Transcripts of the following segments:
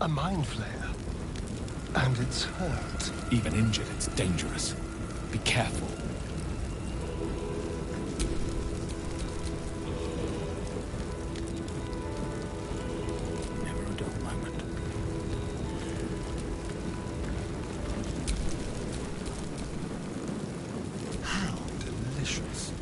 A mind flayer. And it's hurt. Even injured, it's dangerous. Be careful. Never a dull moment. How delicious.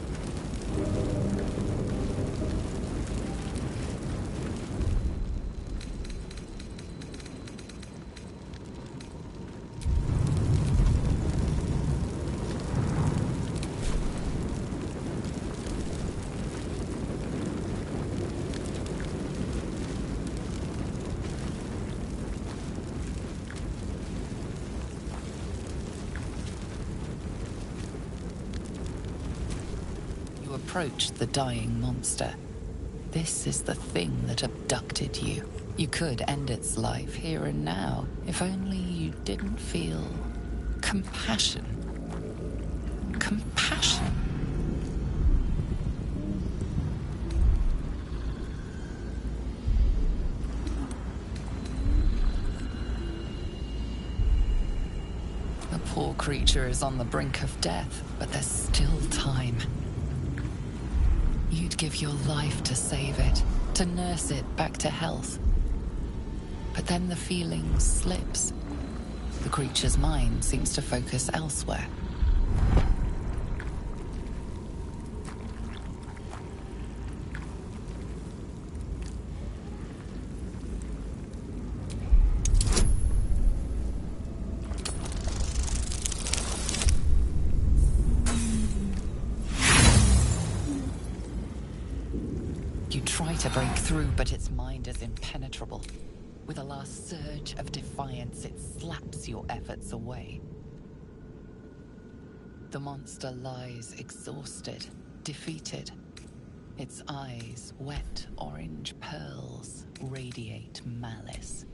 Approach the dying monster. This is the thing that abducted you. You could end its life here and now, if only you didn't feel compassion. Compassion. The poor creature is on the brink of death, but there's still time. You'd give your life to save it, to nurse it back to health. But then the feeling slips. The creature's mind seems to focus elsewhere. Try to break through, but its mind is impenetrable. With a last surge of defiance, it slaps your efforts away. The monster lies exhausted, defeated. Its eyes, wet orange pearls, radiate malice.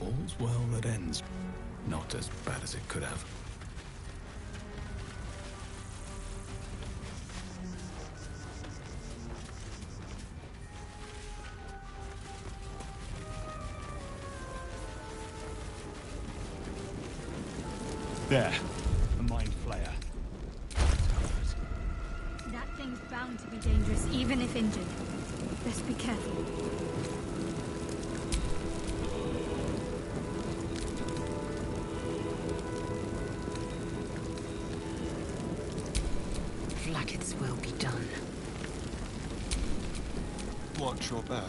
All's well that ends. Not as bad as it could have. There. A mind flayer. That thing's bound to be dangerous, even if injured. Best be careful. Flaggets will be done. Watch your back.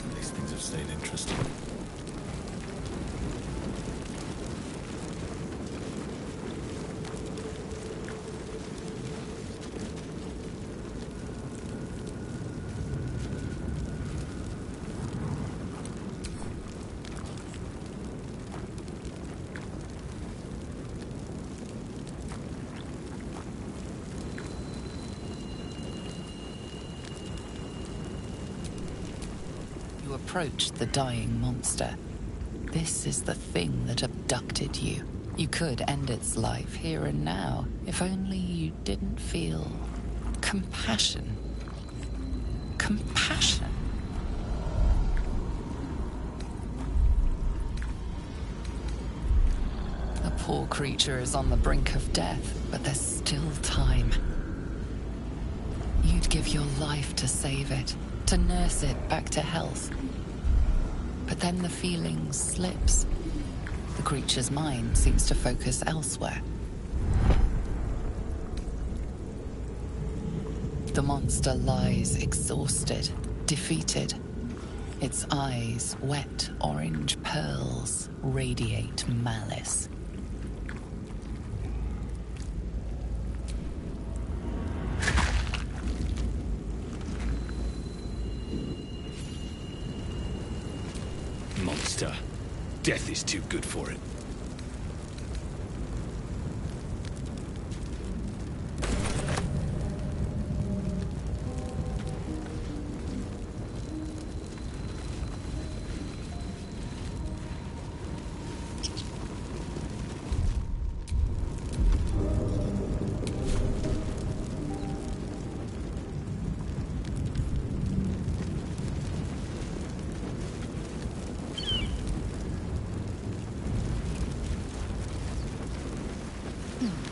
And these things have stayed interesting. You approach the dying monster. This is the thing that abducted you. You could end its life here and now, if only you didn't feel Compassion. Compassion. The poor creature is on the brink of death, but there's still time. You'd give your life to save it, to nurse it back to health. But then the feeling slips. The creature's mind seems to focus elsewhere. The monster lies exhausted, defeated. Its eyes, wet orange pearls, radiate malice. Monster. Death is too good for it.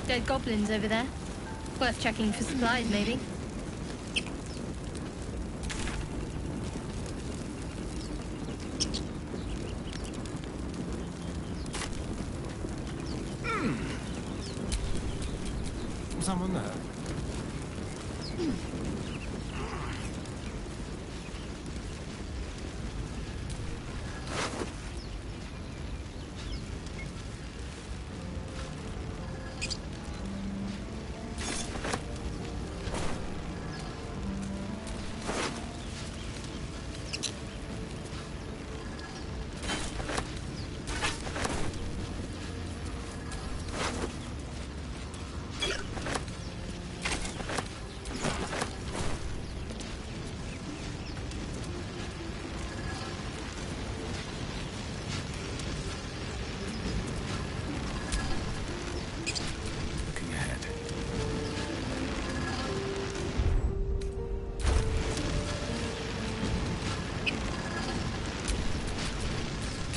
Dead goblins over there. Worth checking for supplies, maybe. Someone there?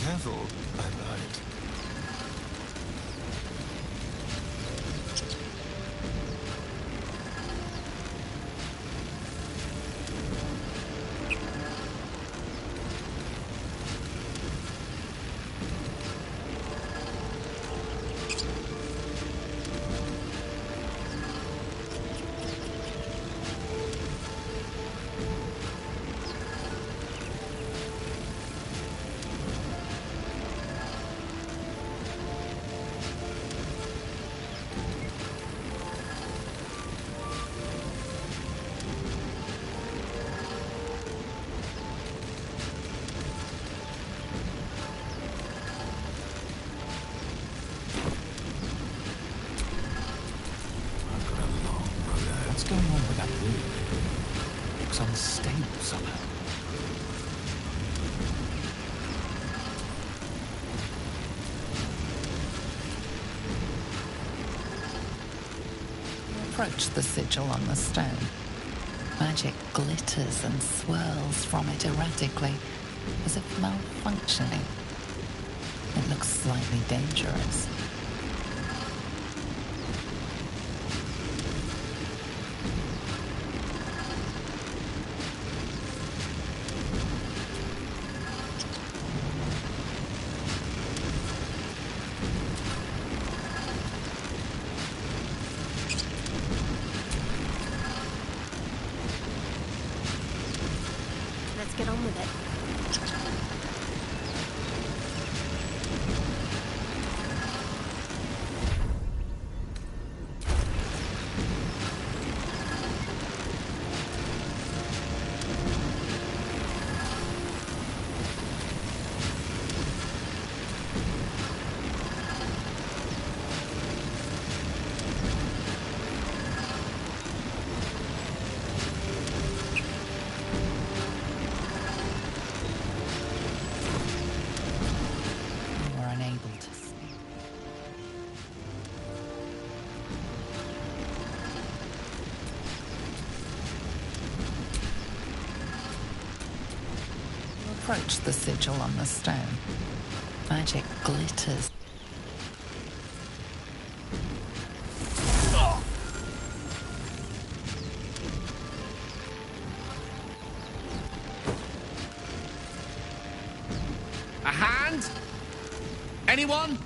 Careful, I'm right. What's going on with that room? Looks unstable somehow. Approach the sigil on the stone. Magic glitters and swirls from it erratically, as if malfunctioning. It looks slightly dangerous. Let's get on with it. approach the sigil on the stone. Magic glitters. A hand? Anyone?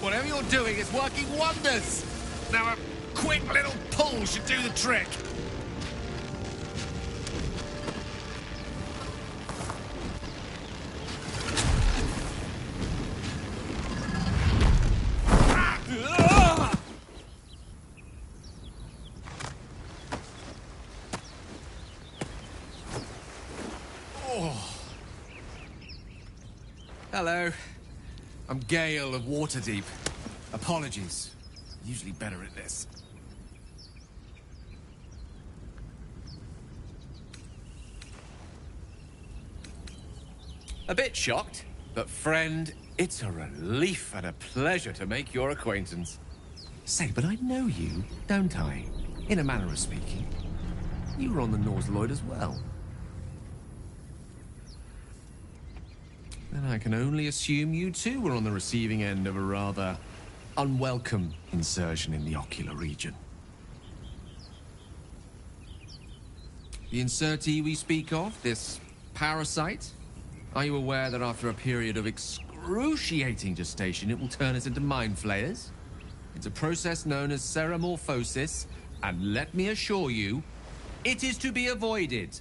Whatever you're doing is working wonders. Now a quick little pull should do the trick. Hello. I'm Gale of Waterdeep. Apologies. Usually better at this. A bit shocked, but friend, it's a relief and a pleasure to make your acquaintance. Say, but I know you, don't I? In a manner of speaking. You were on the Norse Lloyd as well. Then I can only assume you too were on the receiving end of a rather unwelcome insertion in the ocular region. The insertee we speak of, this parasite, are you aware that after a period of excruciating gestation, it will turn us into mind flayers? It's a process known as ceramorphosis, and let me assure you, it is to be avoided.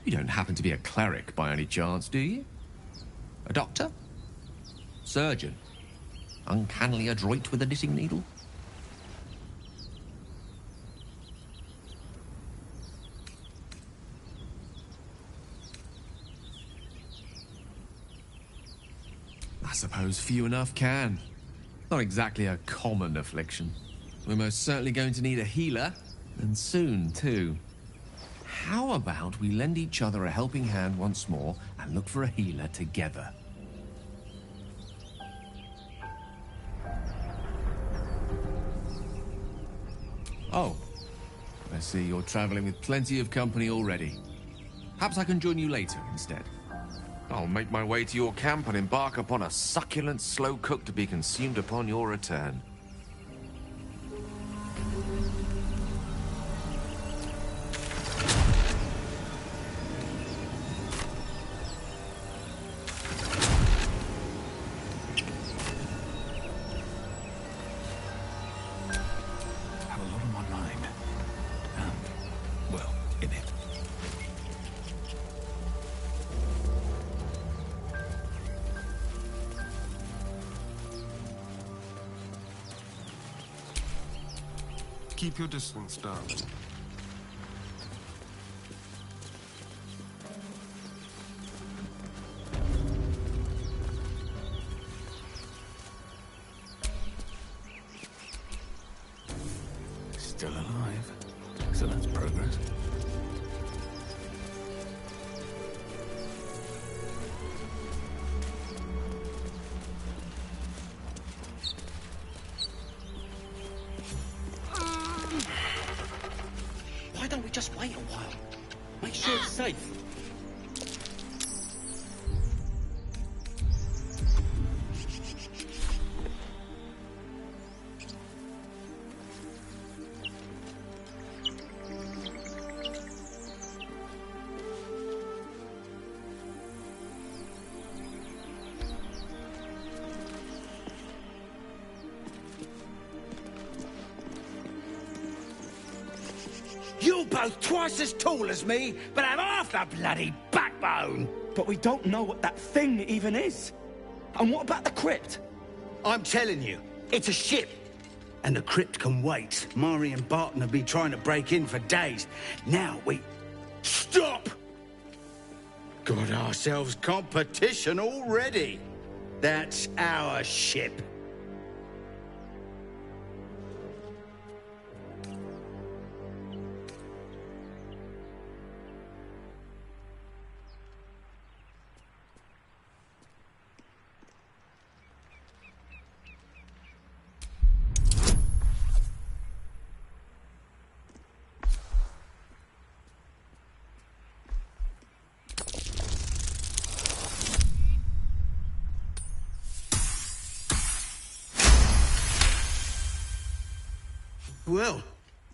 You don't happen to be a cleric by any chance, do you? A doctor? Surgeon? Uncannily adroit with a knitting needle? I suppose few enough can. Not exactly a common affliction. We're most certainly going to need a healer, and soon, too. How about we lend each other a helping hand once more and look for a healer together? Oh, I see you're traveling with plenty of company already. Perhaps I can join you later instead. I'll make my way to your camp and embark upon a succulent slow cook to be consumed upon your return. Have a lot on my mind. And, well, in it. Keep your distance, darling. Still alive. So that's progress. Why don't we just wait a while? Make sure it's safe. You're both twice as tall as me, but have half the bloody backbone! But we don't know what that thing even is. And what about the crypt? I'm telling you, it's a ship. And the crypt can wait. Mari and Barton have been trying to break in for days. Now we... Stop! Got ourselves competition already. That's our ship. Well,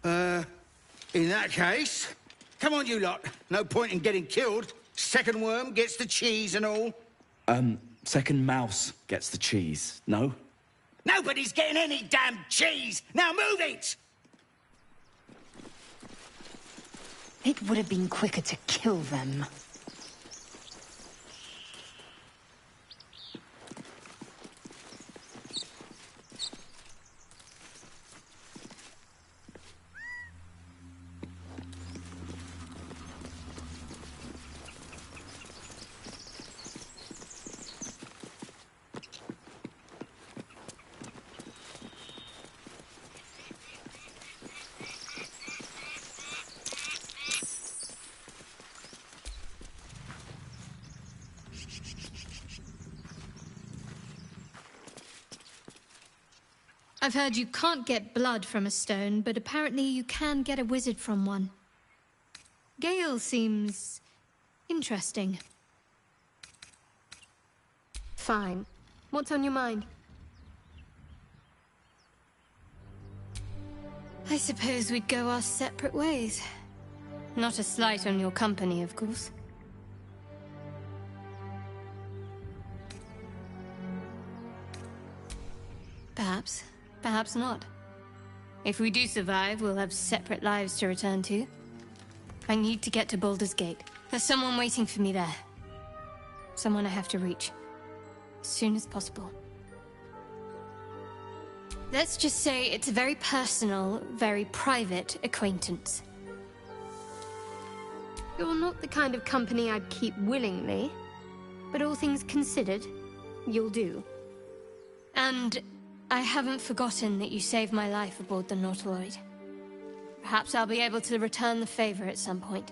in that case, come on, you lot. No point in getting killed. Second worm gets the cheese and all. Second mouse gets the cheese, no? Nobody's getting any damn cheese! Now move it! It would have been quicker to kill them. I've heard you can't get blood from a stone, but apparently you can get a wizard from one. Gale seems interesting. Fine. What's on your mind? I suppose we'd go our separate ways. Not a slight on your company, of course. Perhaps. Perhaps not. If we do survive, we'll have separate lives to return to. I need to get to Baldur's Gate. There's someone waiting for me there. Someone I have to reach. As soon as possible. Let's just say it's a very personal, very private acquaintance. You're not the kind of company I'd keep willingly, but all things considered, you'll do. And I haven't forgotten that you saved my life aboard the Nautiloid. Perhaps I'll be able to return the favor at some point.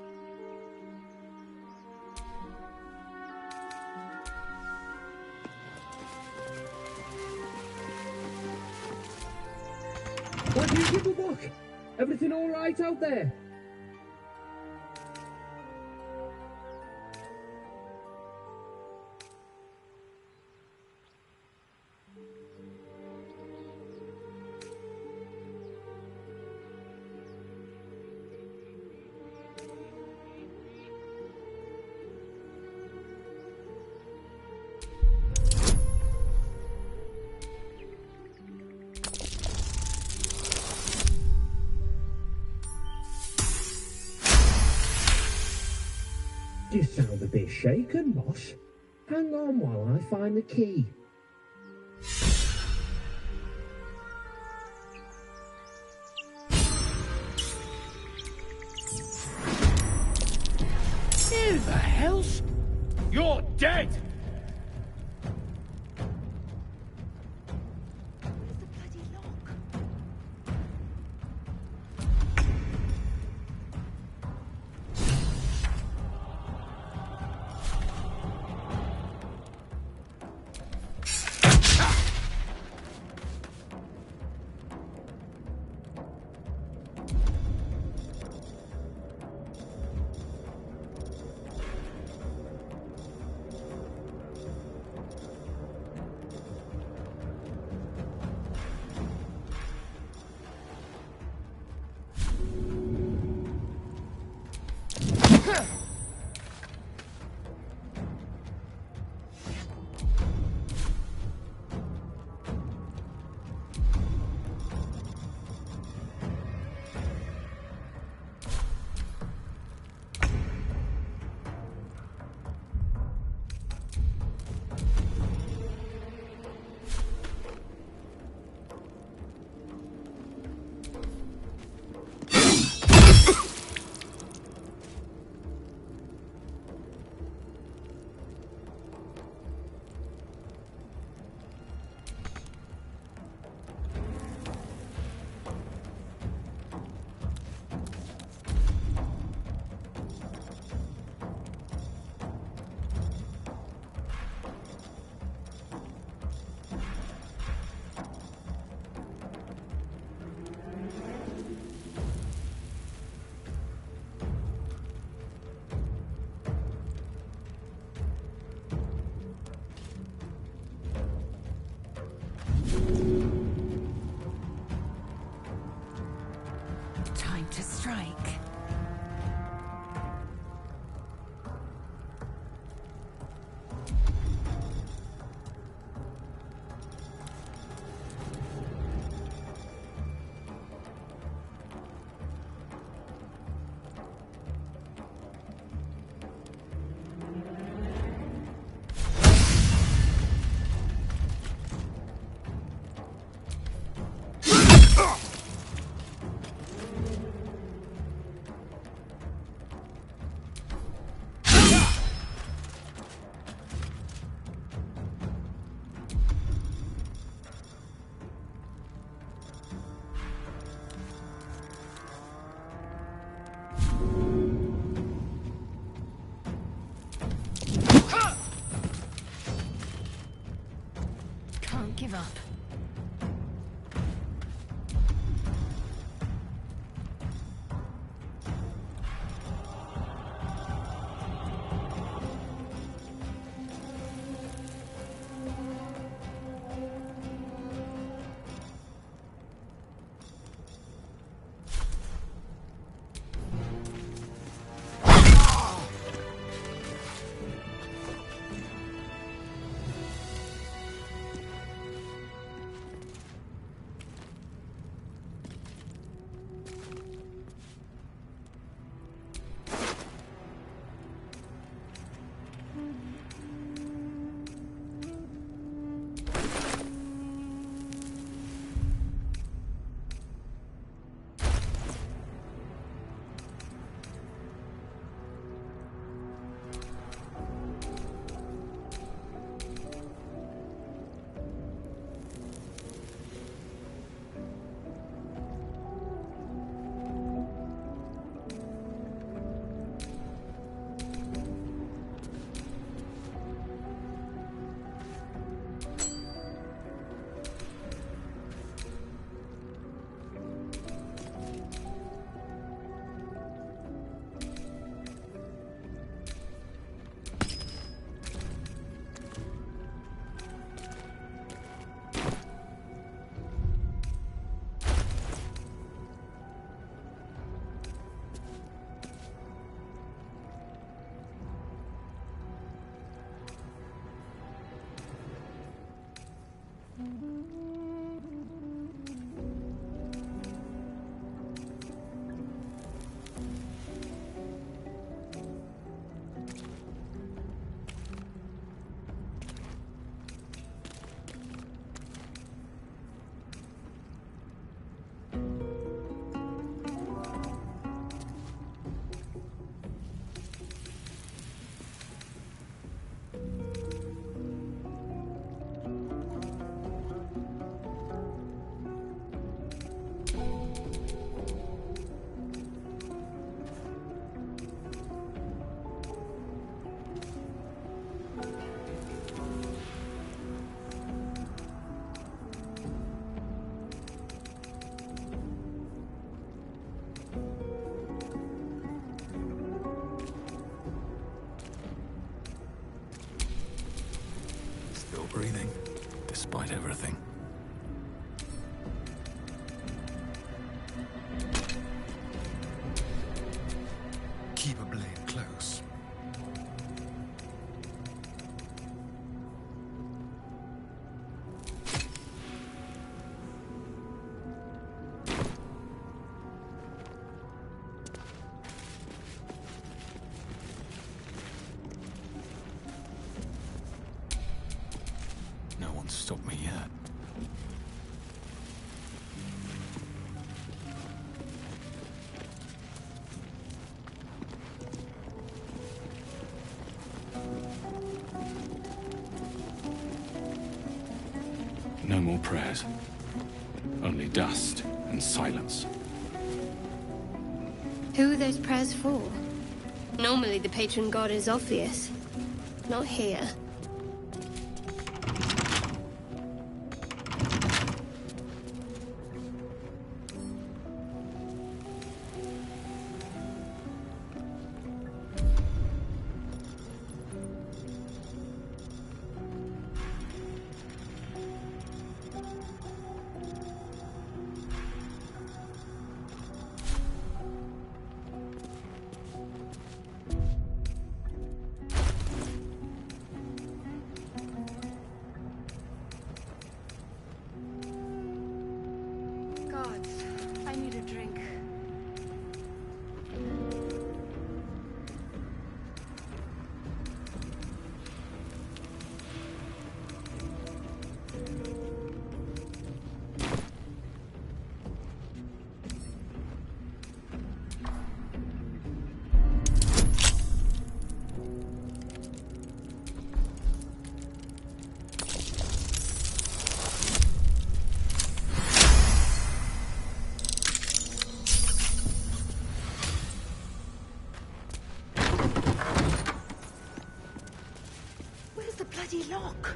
What do you give a look? Everything all right out there? You sound a bit shaken, boss. Hang on while I find the key. Who the hell's... You're dead! to strike. Can't give up. Still breathing, despite everything. Keep a blade close. No one's stopped me yet. No more prayers. Only dust and silence. Who are those prayers for? Normally the patron god is obvious. Not here. I need a drink. Where's the bloody lock?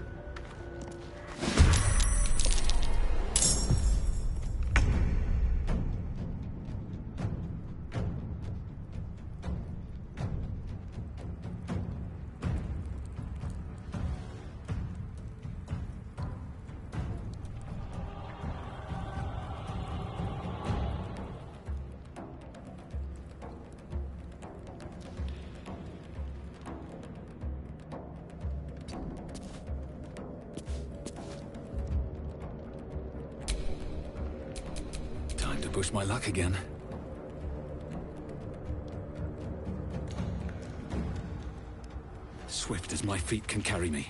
Time to push my luck again. Swift as my feet can carry me.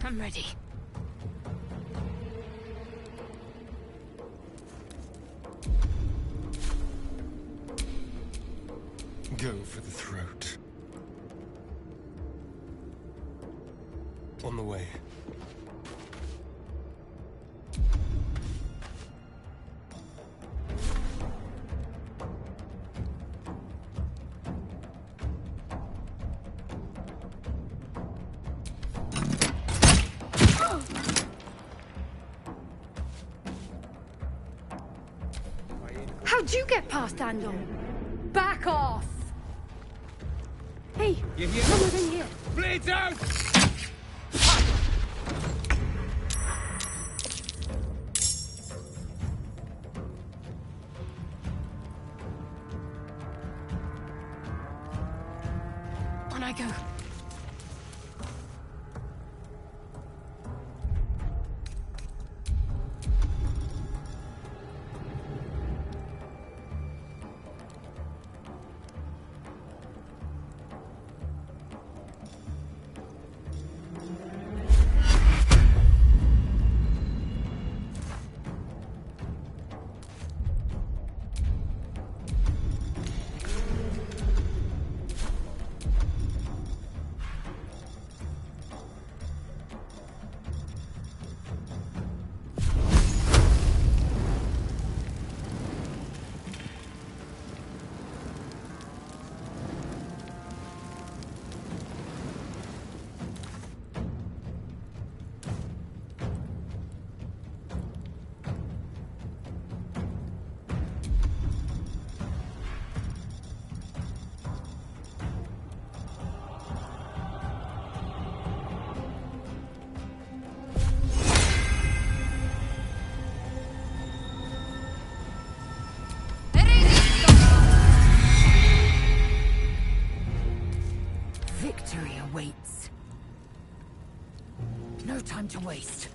I'm ready. Go for the throat. On the way. How'd you get past Andor? Back off! Hey, You hear? someone's in here. Blades out! On I go. Victory awaits. No time to waste.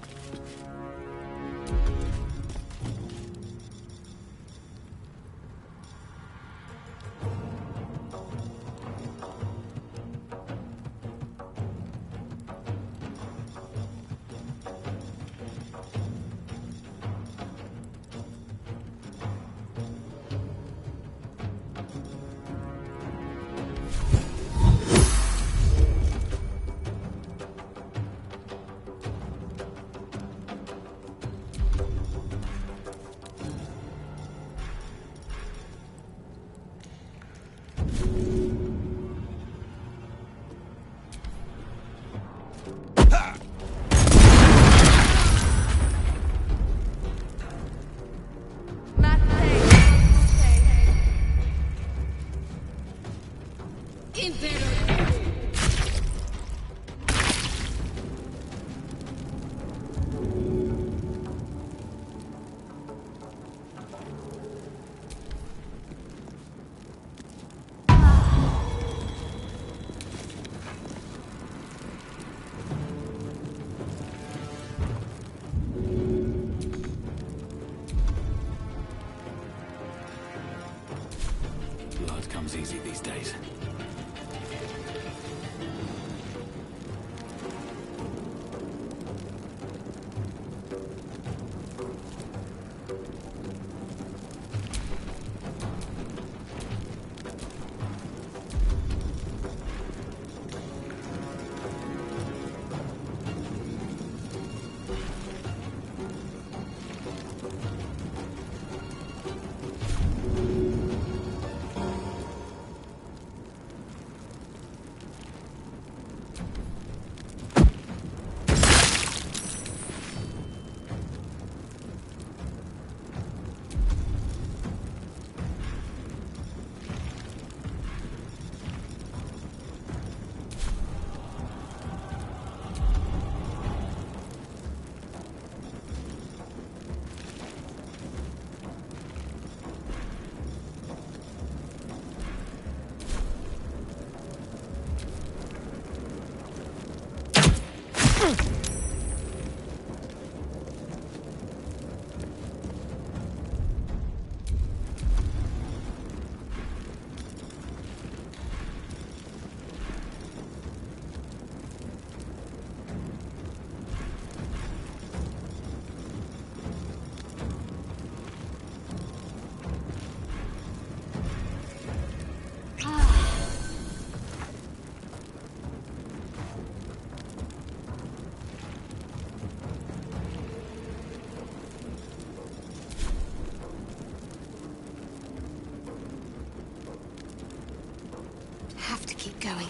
keep going.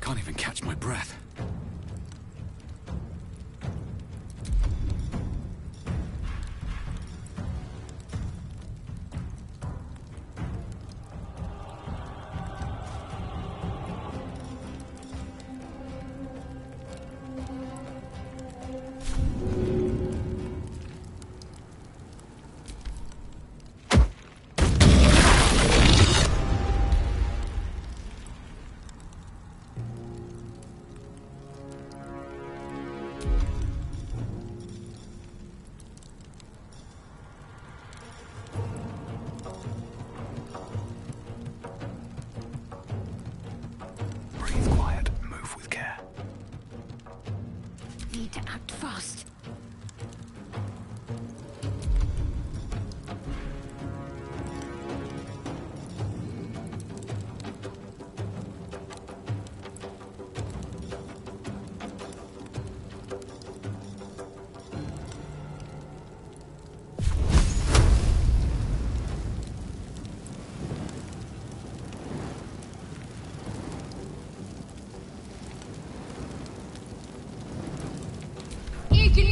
Can't even catch my breath. Breathe quiet, move with care. Need to act fast. You can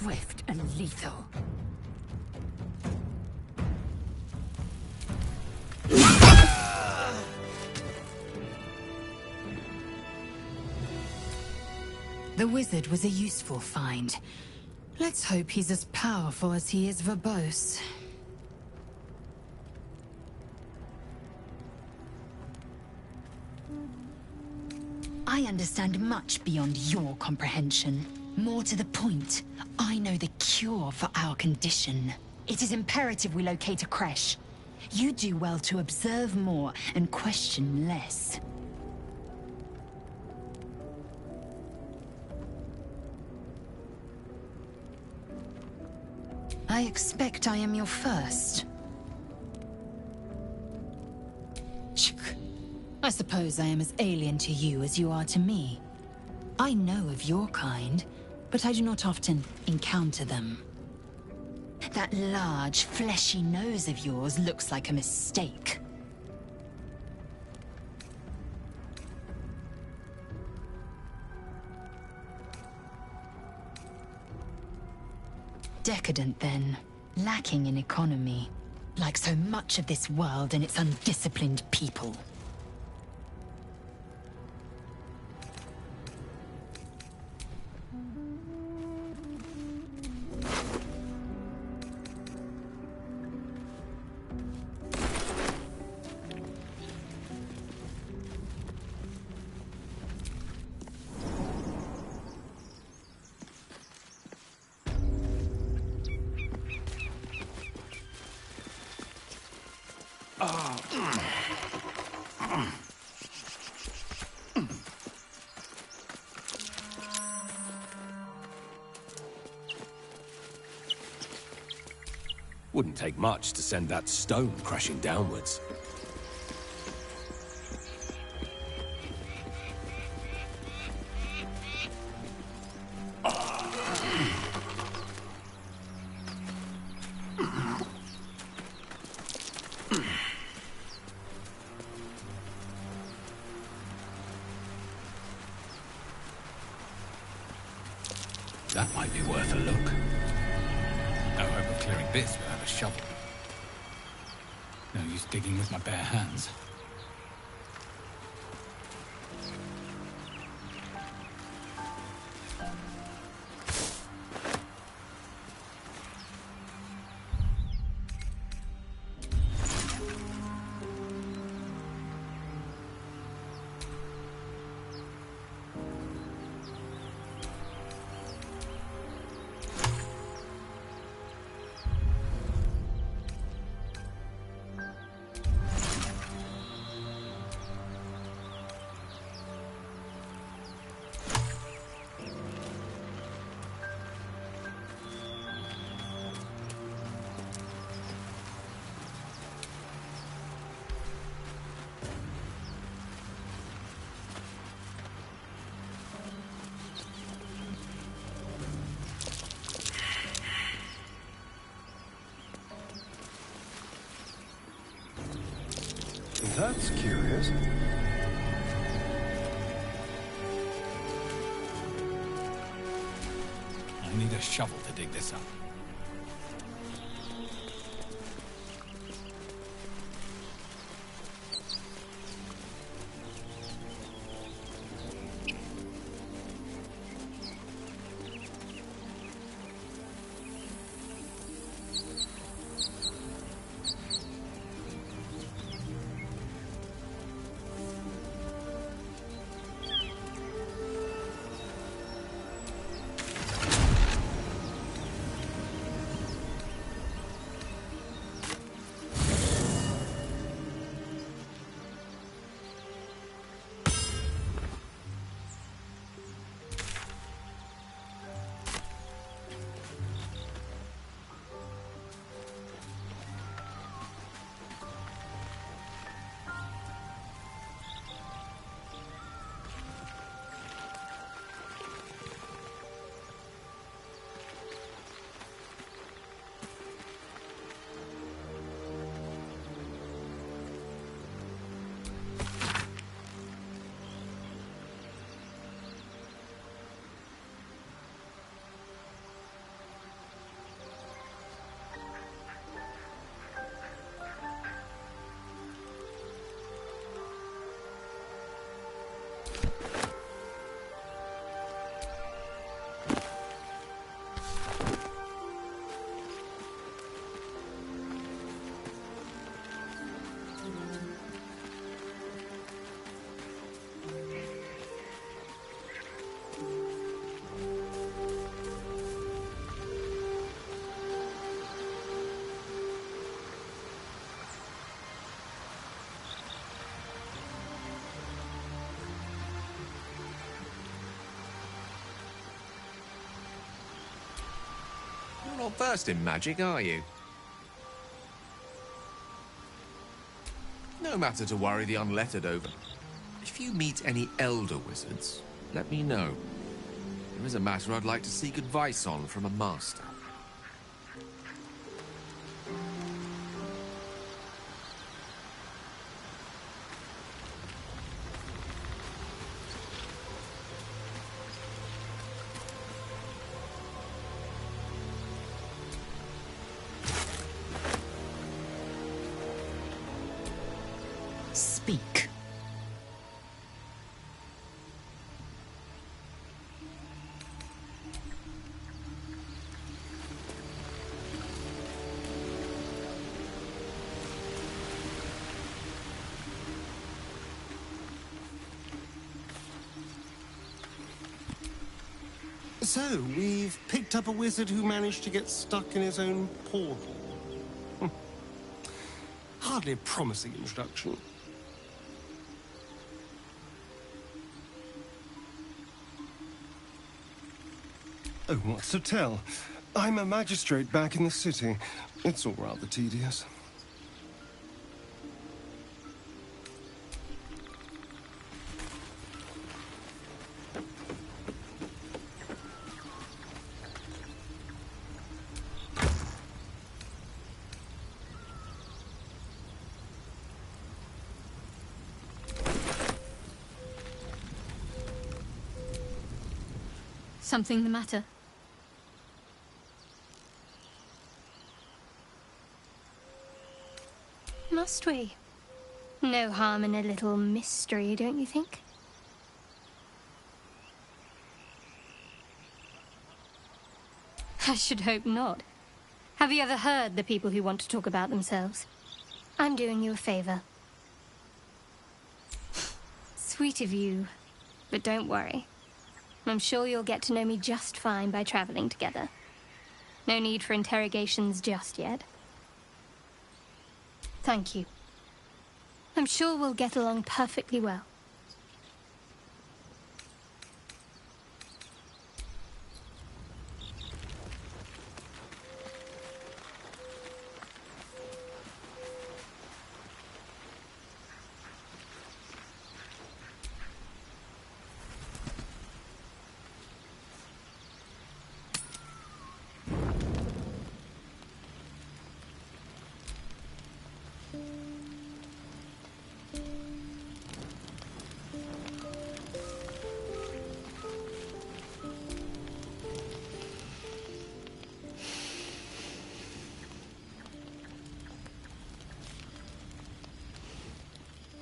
Swift and lethal. The wizard was a useful find. Let's hope he's as powerful as he is verbose. I understand much beyond your comprehension. More to the point, I know the cure for our condition. It is imperative we locate a creche. You do well to observe more and question less. I expect I am your first. I suppose I am as alien to you as you are to me. I know of your kind, but I do not often encounter them. That large, fleshy nose of yours looks like a mistake. Decadent, then. Lacking in economy. Like so much of this world and its undisciplined people. Wouldn't take much to send that stone crashing downwards. That might be worth a look. No hope of clearing this without a shovel. No use digging with my bare hands. That's curious. I need a shovel to dig this up. You're not versed in magic, are you? No matter to worry the unlettered over. If you meet any elder wizards, let me know. There is a matter I'd like to seek advice on from a master. Speak. So, we've picked up a wizard who managed to get stuck in his own portal. Hardly a promising introduction. Oh, what's to tell? I'm a magistrate back in the city. It's all rather tedious. Something the matter? Must we? No harm in a little mystery, don't you think? I should hope not. Have you ever heard the people who want to talk about themselves? I'm doing you a favor. Sweet of you, but don't worry. I'm sure you'll get to know me just fine by traveling together. No need for interrogations just yet. Thank you. I'm sure we'll get along perfectly well.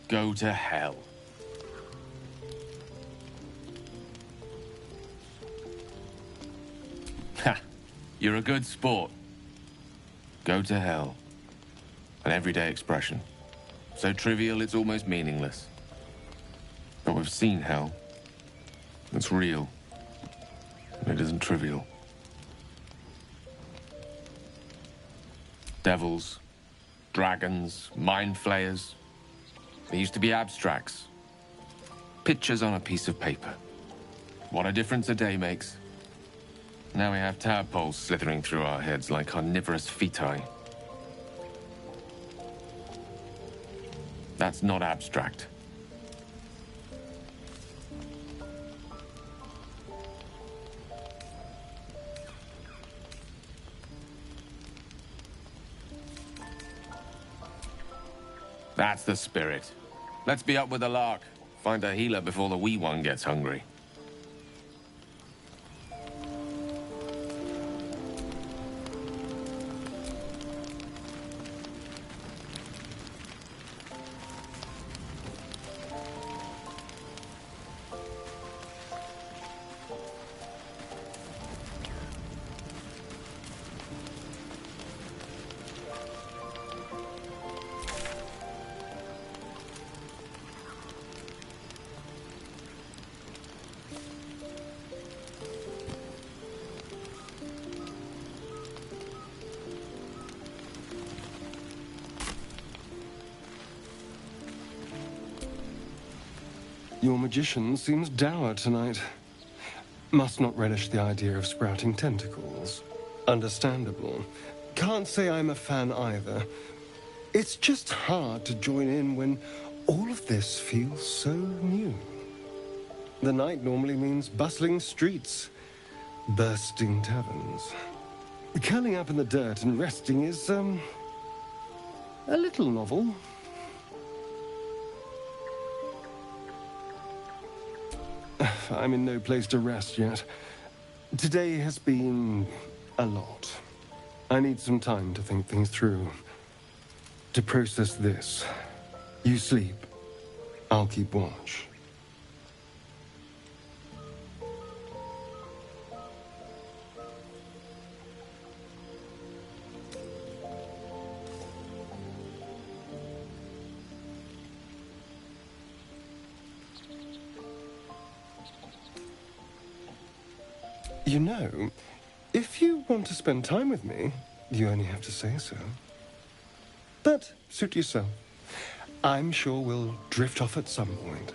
Go to hell. Ha! You're a good sport. Go to hell. An everyday expression. So trivial it's almost meaningless. But we've seen hell. It's real. And it isn't trivial. Devils, dragons, mind flayers. They used to be abstracts. Pictures on a piece of paper. What a difference a day makes. Now we have tadpoles slithering through our heads like carnivorous feti. That's not abstract. That's the spirit. Let's be up with the lark. Find a healer before the wee one gets hungry. Your magician seems dour tonight. Must not relish the idea of sprouting tentacles. Understandable. Can't say I'm a fan either. It's just hard to join in when all of this feels so new. The night normally means bustling streets, bursting taverns. Curling up in the dirt and resting is, a little novel. I'm in no place to rest yet. Today has been a lot. I need some time to think things through. To process this. You sleep. I'll keep watch. You know, if you want to spend time with me, you only have to say so. But suit yourself. I'm sure we'll drift off at some point.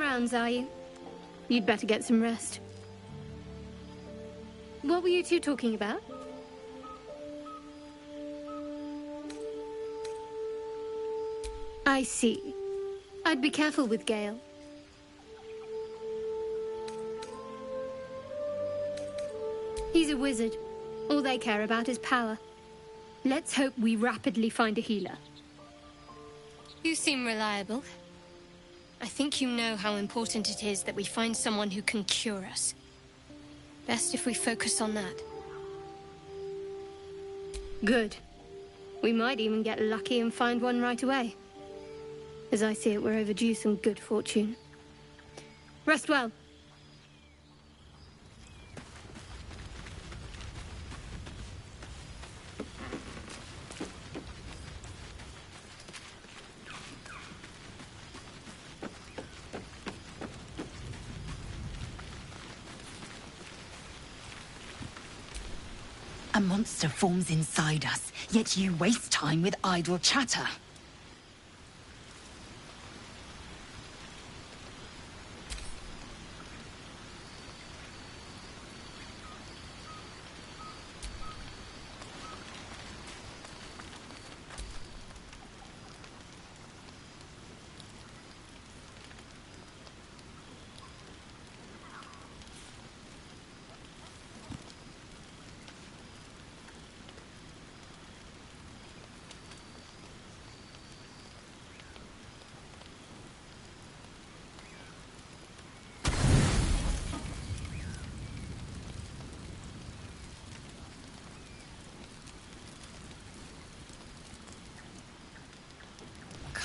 rounds, are you? You'd better get some rest. What were you two talking about? I see. I'd be careful with Gale. He's a wizard. All they care about is power. Let's hope we rapidly find a healer. You seem reliable. I think you know how important it is that we find someone who can cure us. Best if we focus on that. Good. We might even get lucky and find one right away. As I see it, we're overdue some good fortune. Rest well. A monster forms inside us, yet you waste time with idle chatter.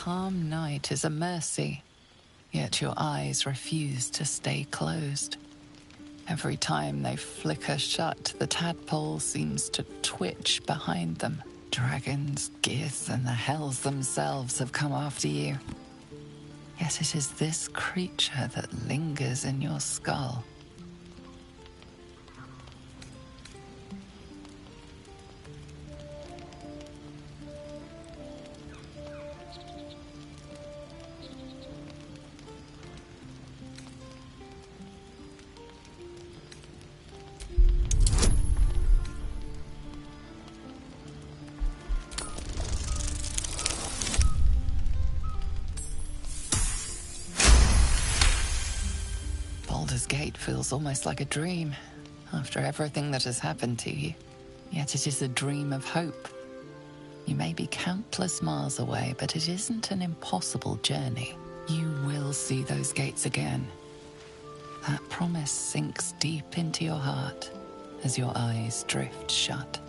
Calm night is a mercy, yet your eyes refuse to stay closed. Every time they flicker shut, the tadpole seems to twitch behind them. Dragons, gears, and the hells themselves have come after you. Yet it is this creature that lingers in your skull. Baldur's Gate feels almost like a dream, after everything that has happened to you. Yet it is a dream of hope. You may be countless miles away, but it isn't an impossible journey. You will see those gates again. That promise sinks deep into your heart as your eyes drift shut.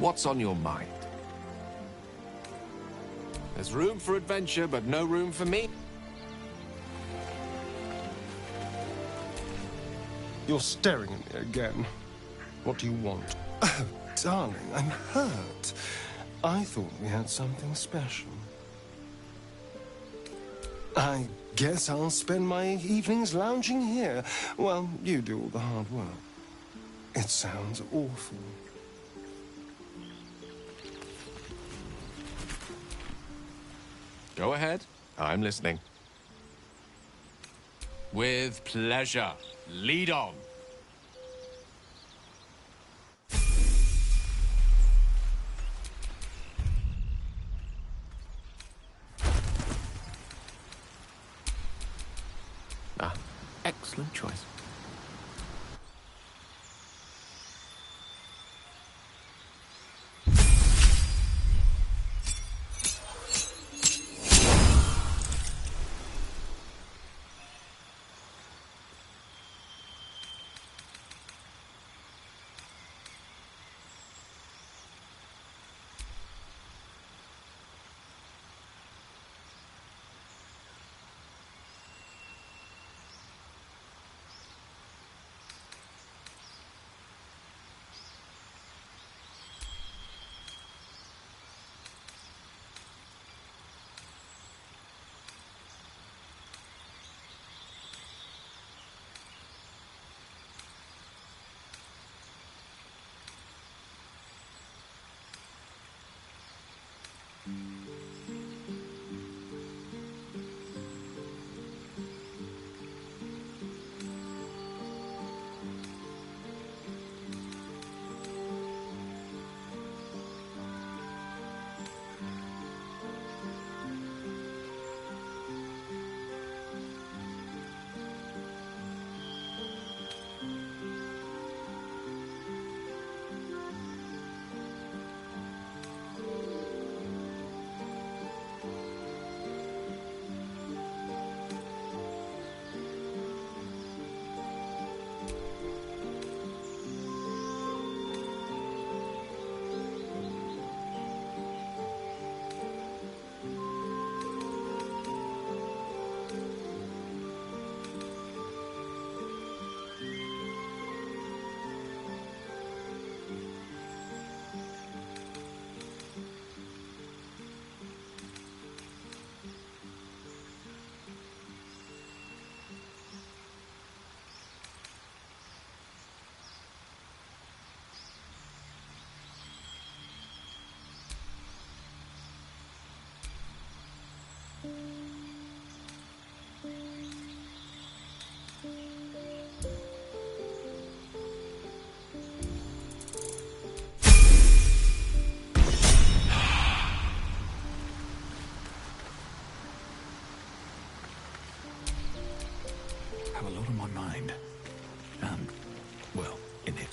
What's on your mind? There's room for adventure, but no room for me. You're staring at me again. What do you want? Oh, darling, I'm hurt. I thought we had something special. I guess I'll spend my evenings lounging here while you do all the hard work. It sounds awful. Go ahead. I'm listening. With pleasure. Lead on. Ah, excellent choice. Have a lot on my mind. And, well, in it.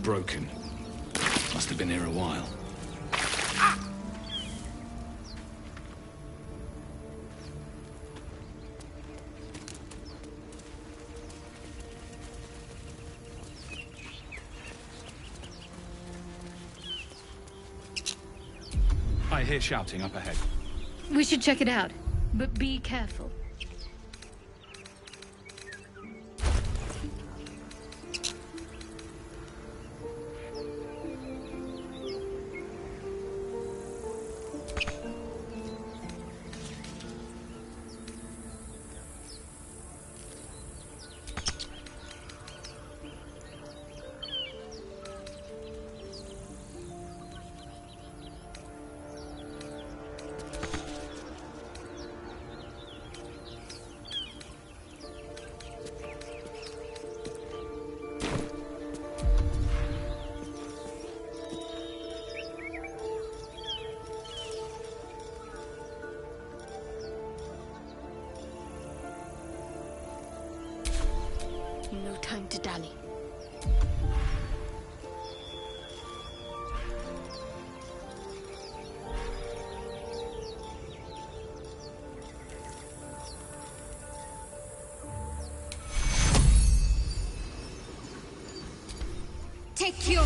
broken. Must have been here a while. I hear shouting up ahead. We should check it out, but be careful. No time to dally. Take your...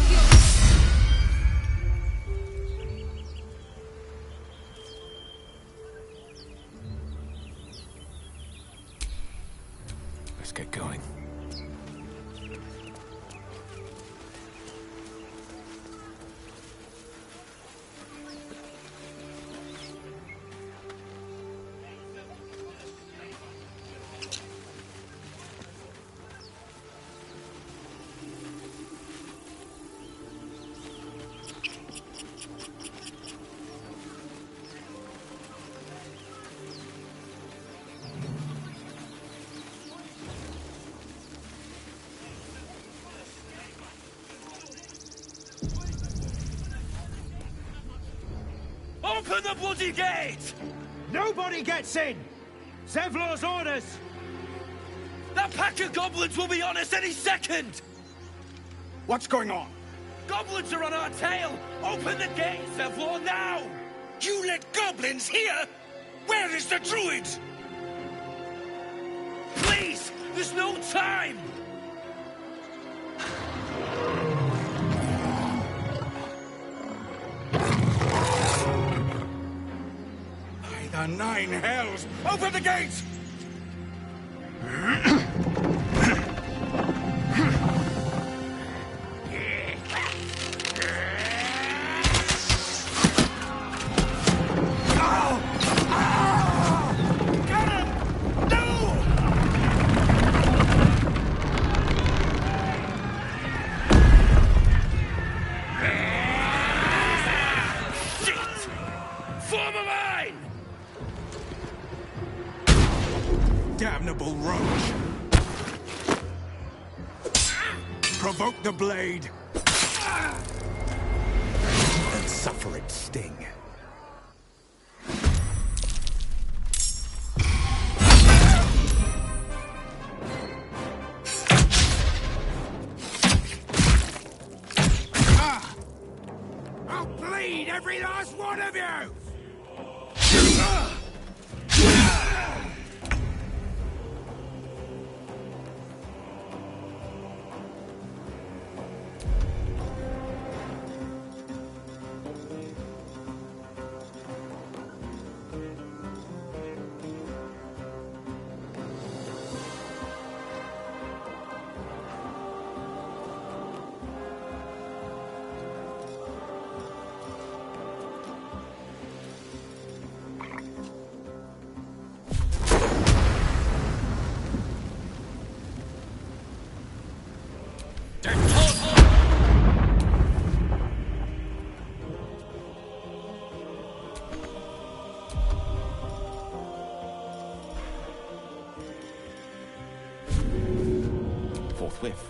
Let's get going. Open the bloody gate! Nobody gets in! Zevlor's orders! That pack of goblins will be on us any second! What's going on? Goblins are on our tail! Open the gate, Zevlor, now! You let goblins here? Where is the druid? Please! There's no time! By the nine hells! Open the gate! Damnable roach! Provoke the blade! And suffer its sting. I'll bleed every last one of you! Forthwith.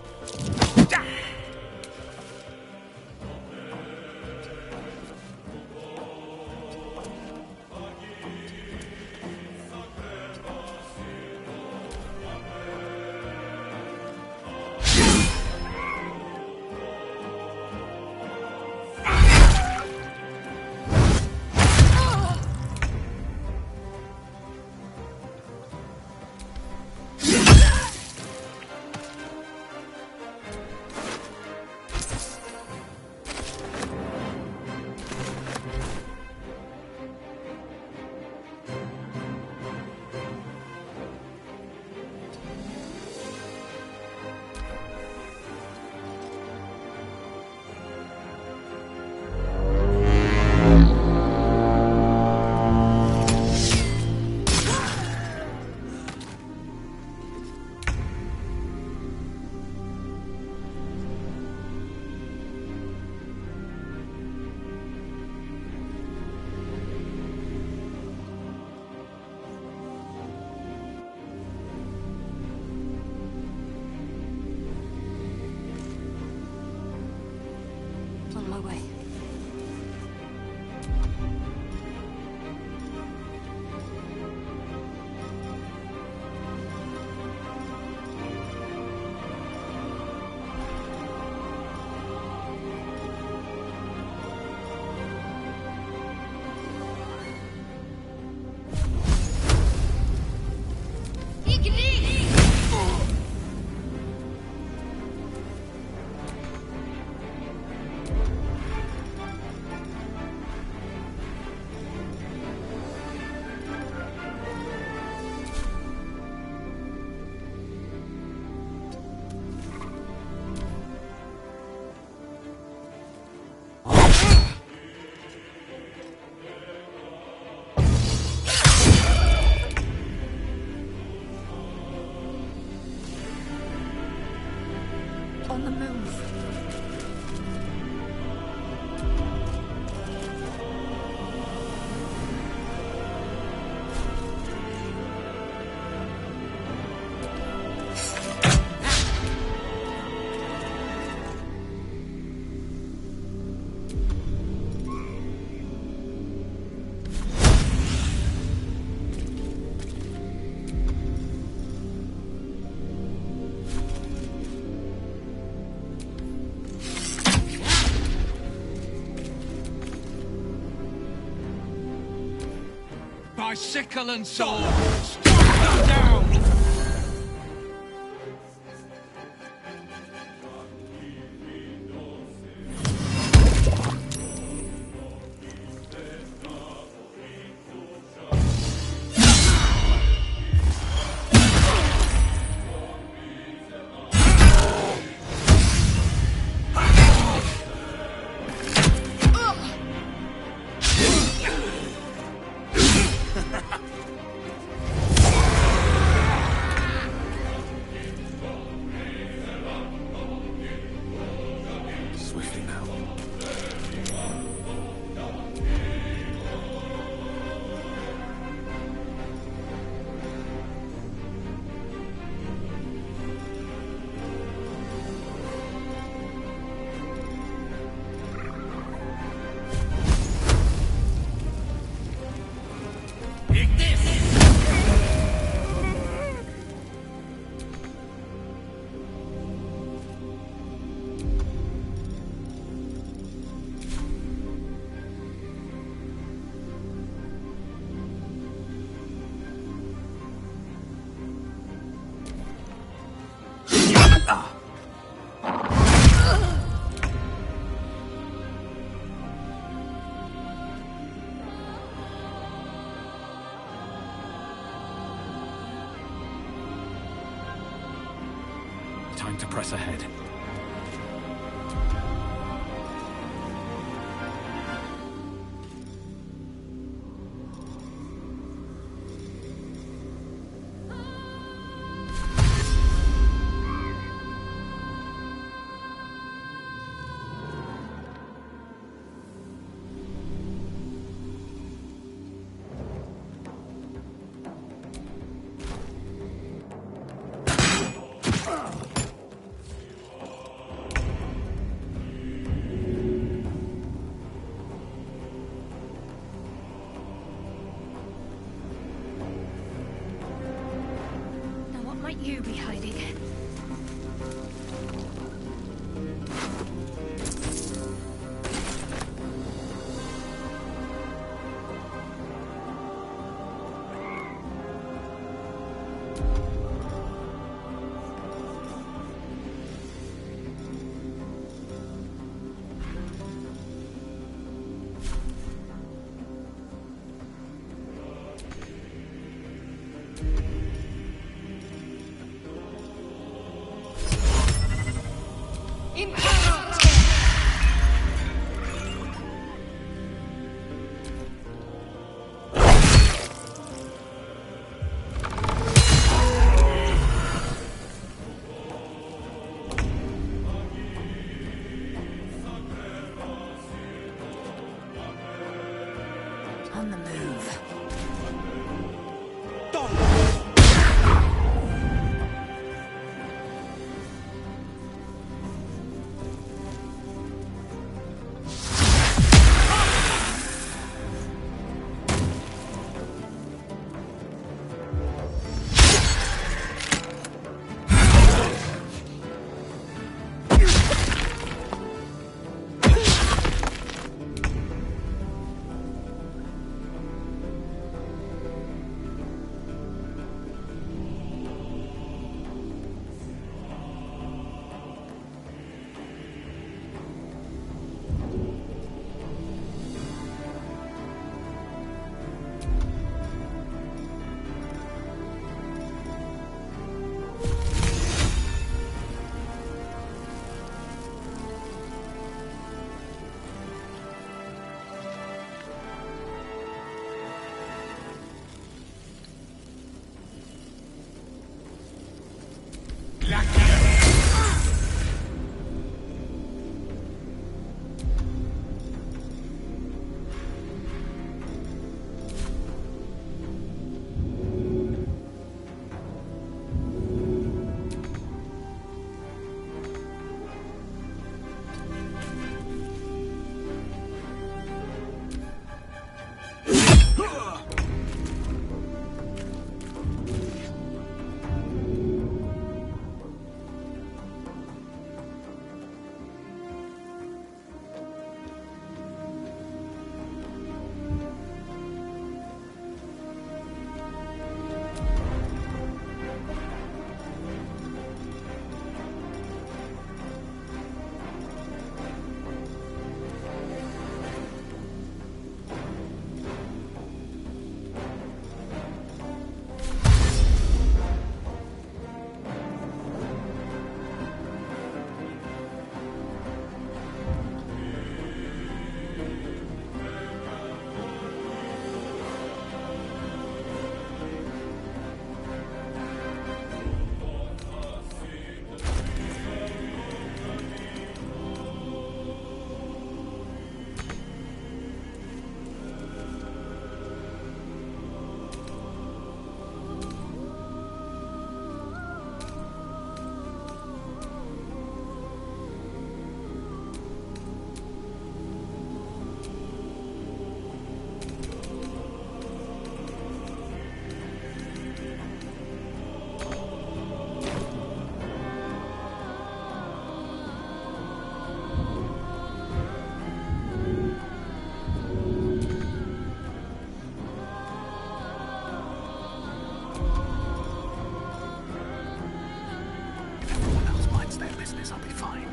on the move. By sickle and sword, strike them down! Swiftly now. Time to press ahead. Now what might you be hiding? I'll be fine.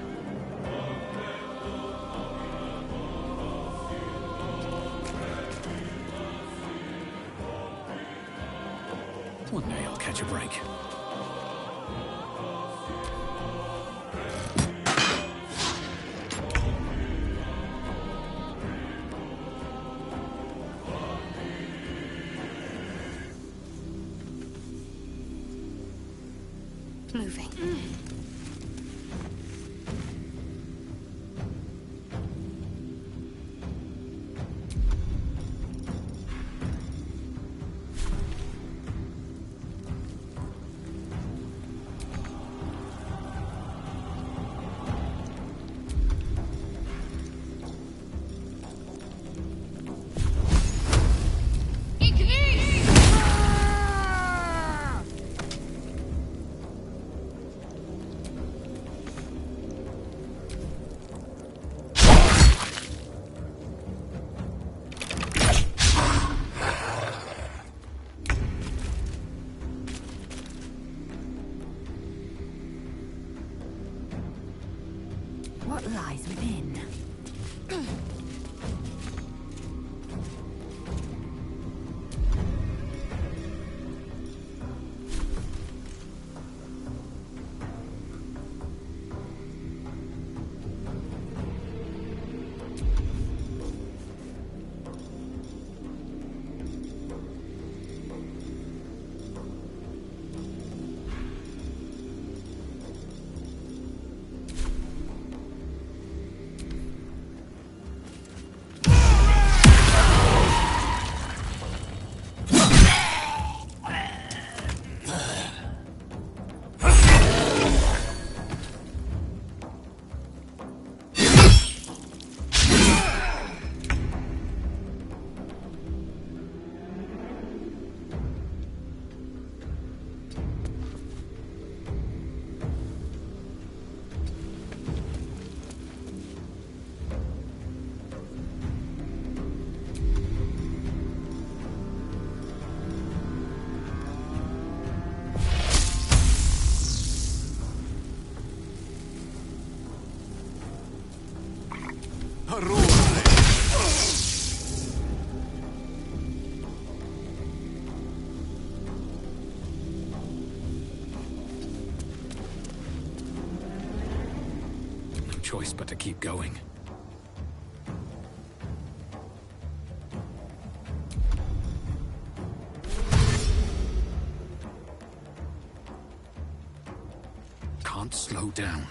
One day I'll catch a break. Moving. What lies within? No choice but to keep going. Can't slow down.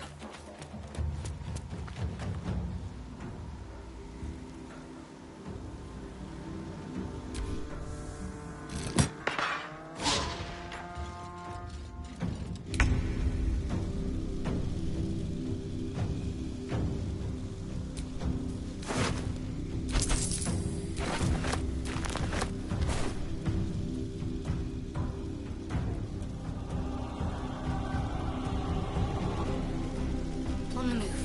On the move.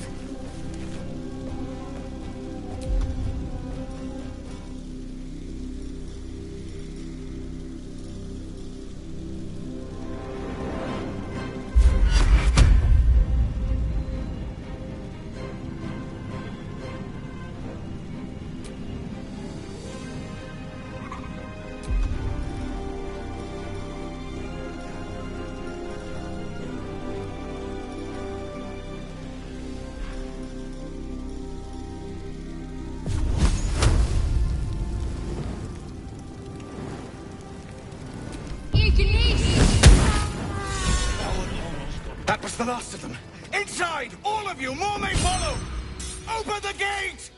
That was the last of them. Inside! All of you! More may follow! Open the gate!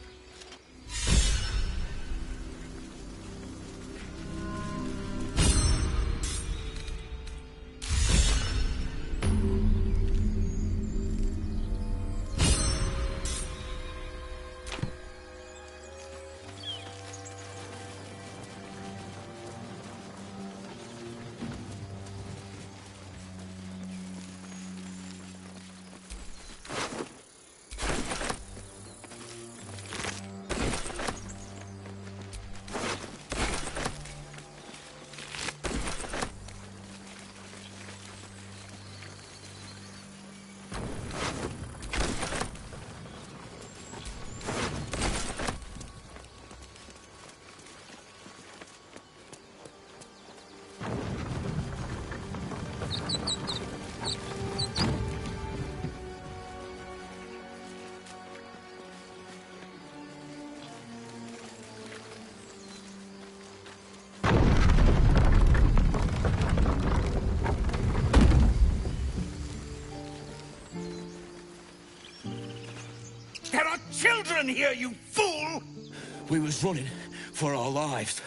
turn here, you fool! We was running for our lives.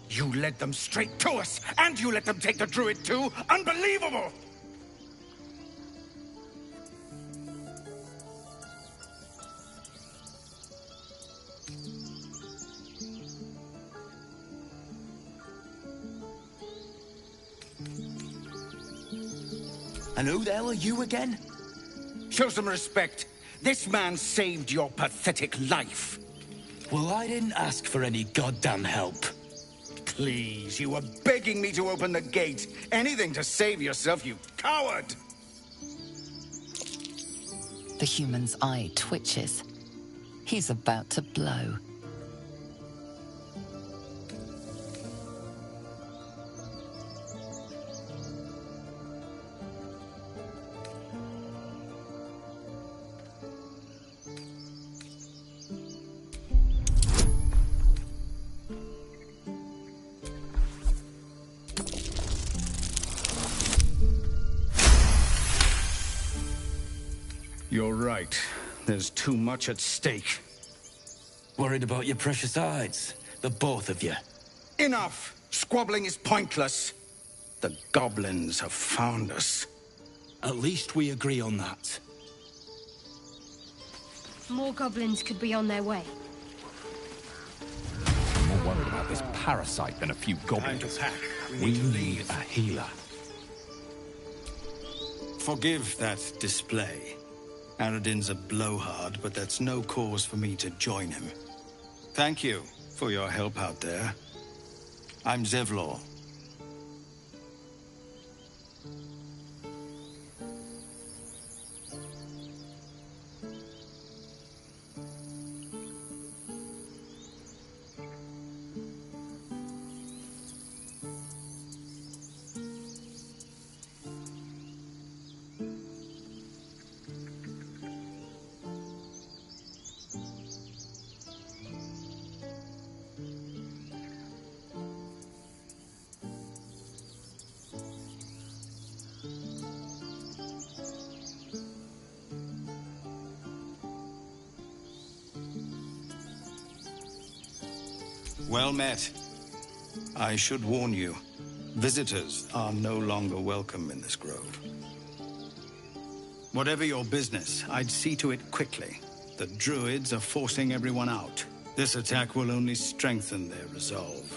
You led them straight to us, and you let them take the druid too? Unbelievable! And who the hell are you again? Show some respect. This man saved your pathetic life. Well, I didn't ask for any goddamn help. Please, you were begging me to open the gate. Anything to save yourself, you coward! The human's eye twitches. He's about to blow. You're right. There's too much at stake. Worried about your precious hides, the both of you. Enough! Squabbling is pointless. The goblins have found us. At least we agree on that. More goblins could be on their way. I'm more worried about this parasite than a few goblins. Time to pack. We need a healer. Forgive that display. Aradin's a blowhard, but that's no cause for me to join him. Thank you for your help out there. I'm Zevlor. Well met. I should warn you, visitors are no longer welcome in this grove. Whatever your business, I'd see to it quickly. The druids are forcing everyone out. This attack will only strengthen their resolve.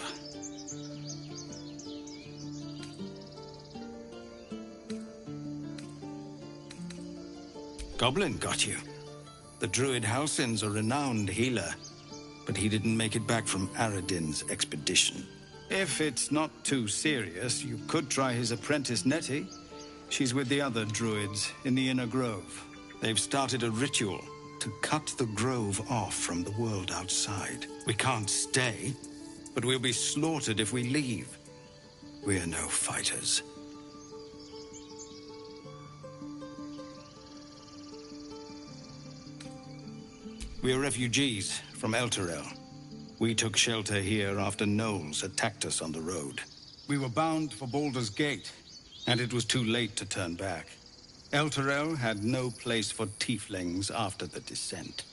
Goblin got you. The druid Halsin's a renowned healer, but he didn't make it back from Aradin's expedition. If it's not too serious, you could try his apprentice Nettie. She's with the other druids in the inner grove. They've started a ritual to cut the grove off from the world outside. We can't stay, but we'll be slaughtered if we leave. We're no fighters. We're refugees from Elturel. We took shelter here after gnolls attacked us on the road. We were bound for Baldur's Gate, and it was too late to turn back. Elturel had no place for tieflings after the descent.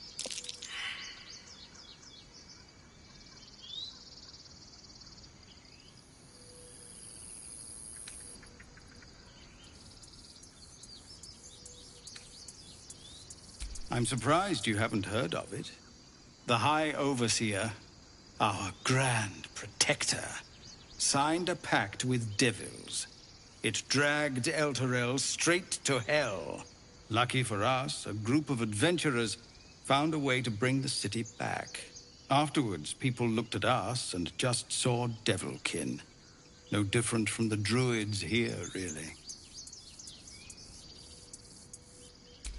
I'm surprised you haven't heard of it. The High Overseer, our Grand Protector, signed a pact with devils. It dragged Elturel straight to hell. Lucky for us, a group of adventurers found a way to bring the city back. Afterwards, people looked at us and just saw devilkin. No different from the druids here, really.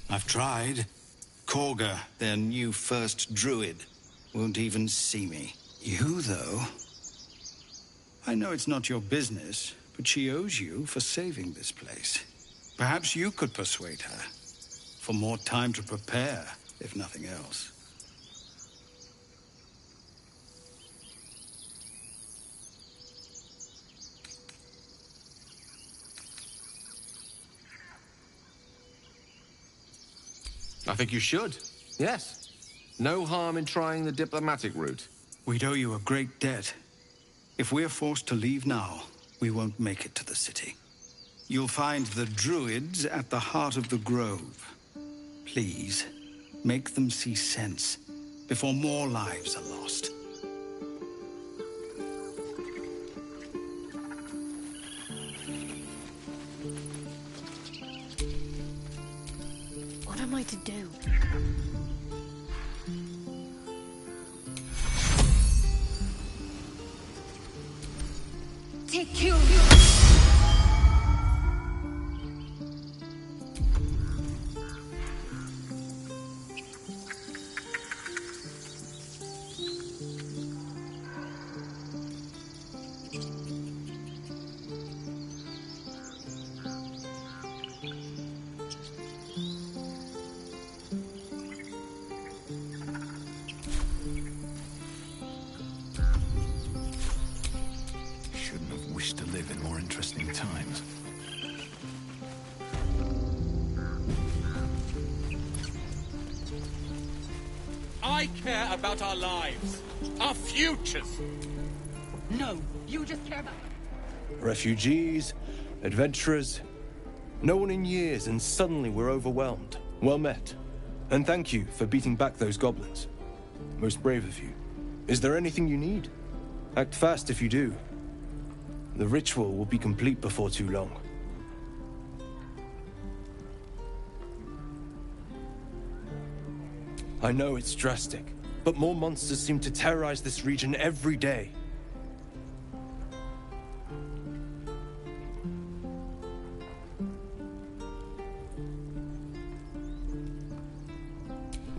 I've tried. Korga, their new first druid, won't even see me. You, though? I know it's not your business, but she owes you for saving this place. Perhaps you could persuade her. For more time to prepare, if nothing else. I think you should. Yes. No harm in trying the diplomatic route. We'd owe you a great debt. If we're forced to leave now, we won't make it to the city. You'll find the druids at the heart of the grove. Please, make them see sense before more lives are lost. What am I to do? Take you! Shouldn't have wished to live in more interesting times. I care about our lives, our futures. No, you just care about... Refugees, adventurers. No one in years, and suddenly we're overwhelmed. Well met. And thank you for beating back those goblins. Most brave of you. Is there anything you need? Act fast if you do. The ritual will be complete before too long. I know it's drastic, but more monsters seem to terrorize this region every day.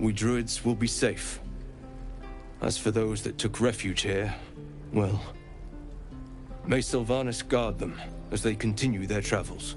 We druids will be safe. As for those that took refuge here, well, may Sylvanas guard them as they continue their travels.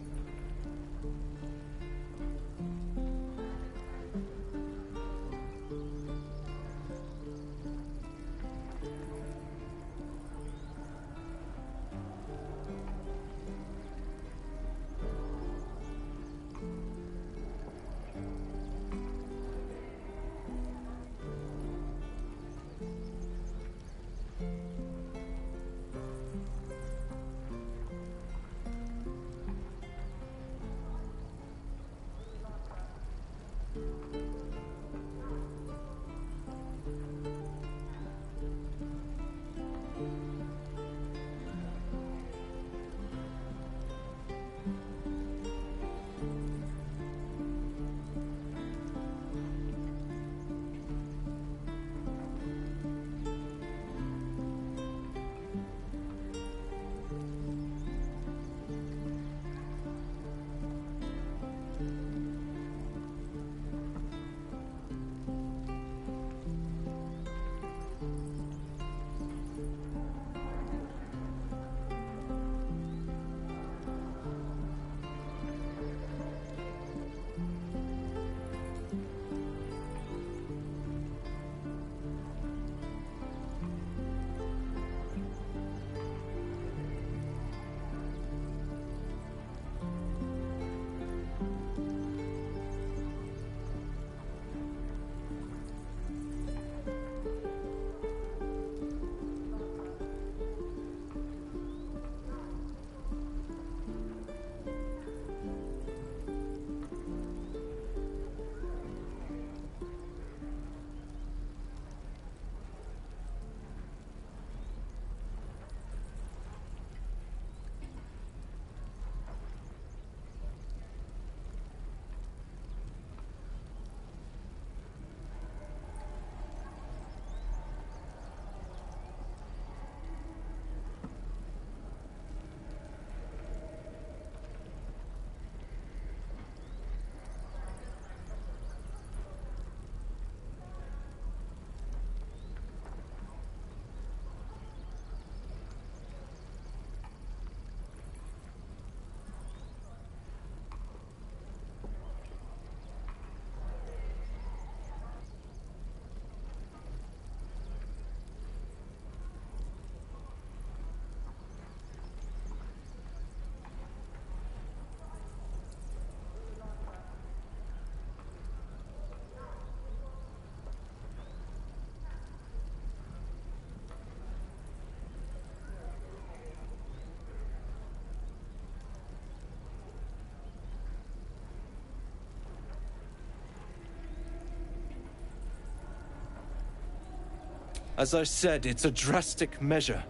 As I said, it's a drastic measure.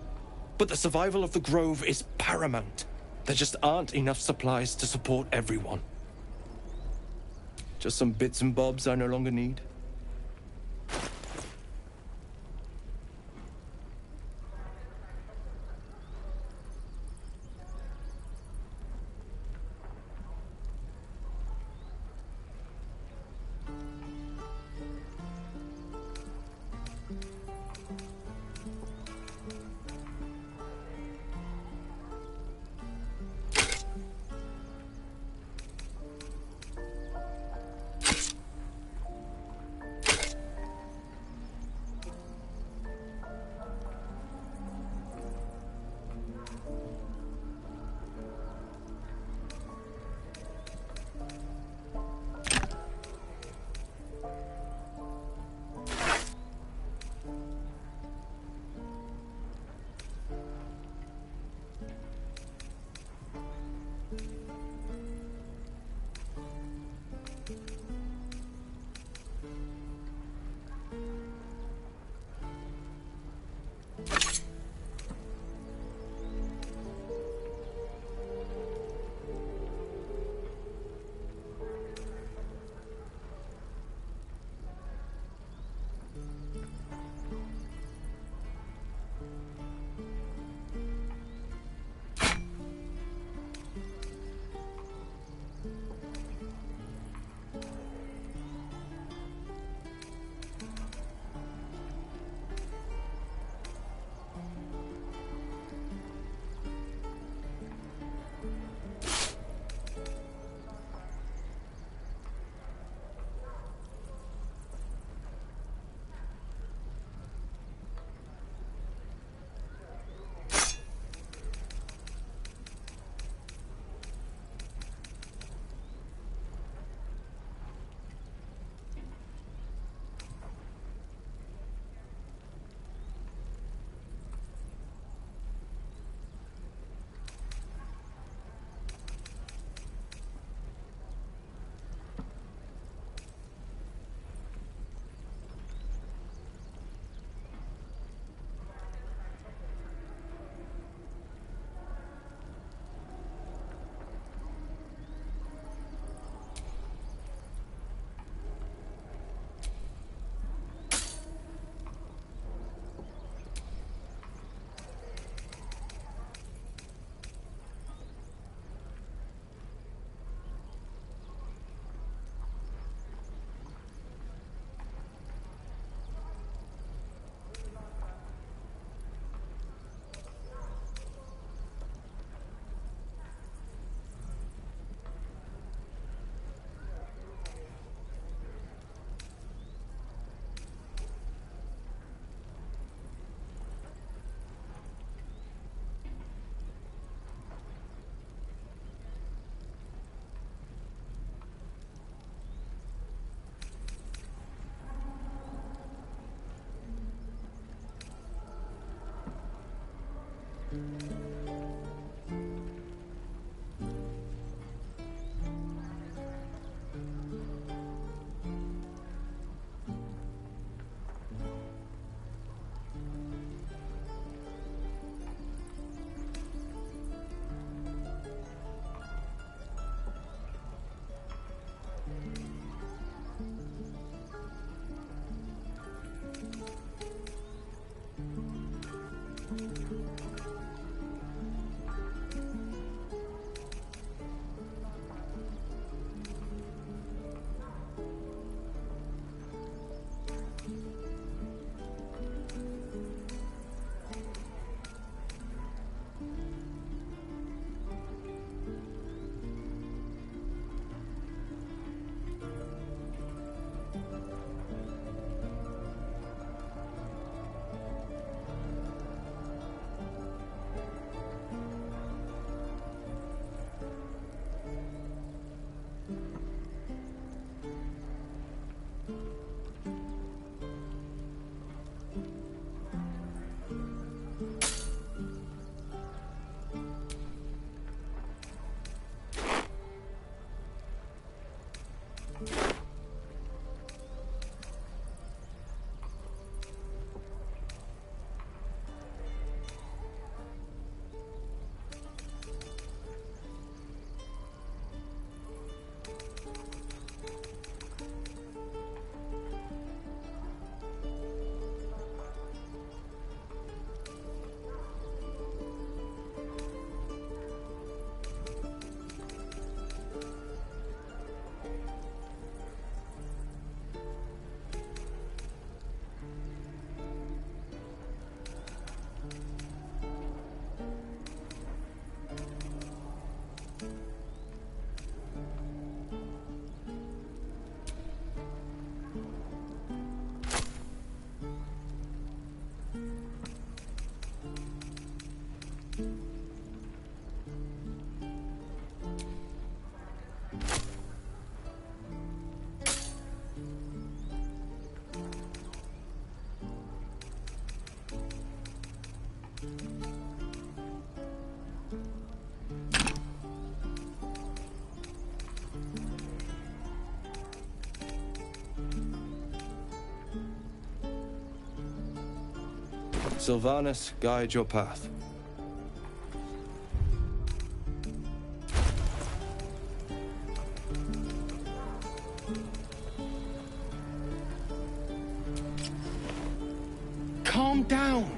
But the survival of the Grove is paramount. There just aren't enough supplies to support everyone. Just some bits and bobs I no longer need. Sylvanas guide your path. Calm down.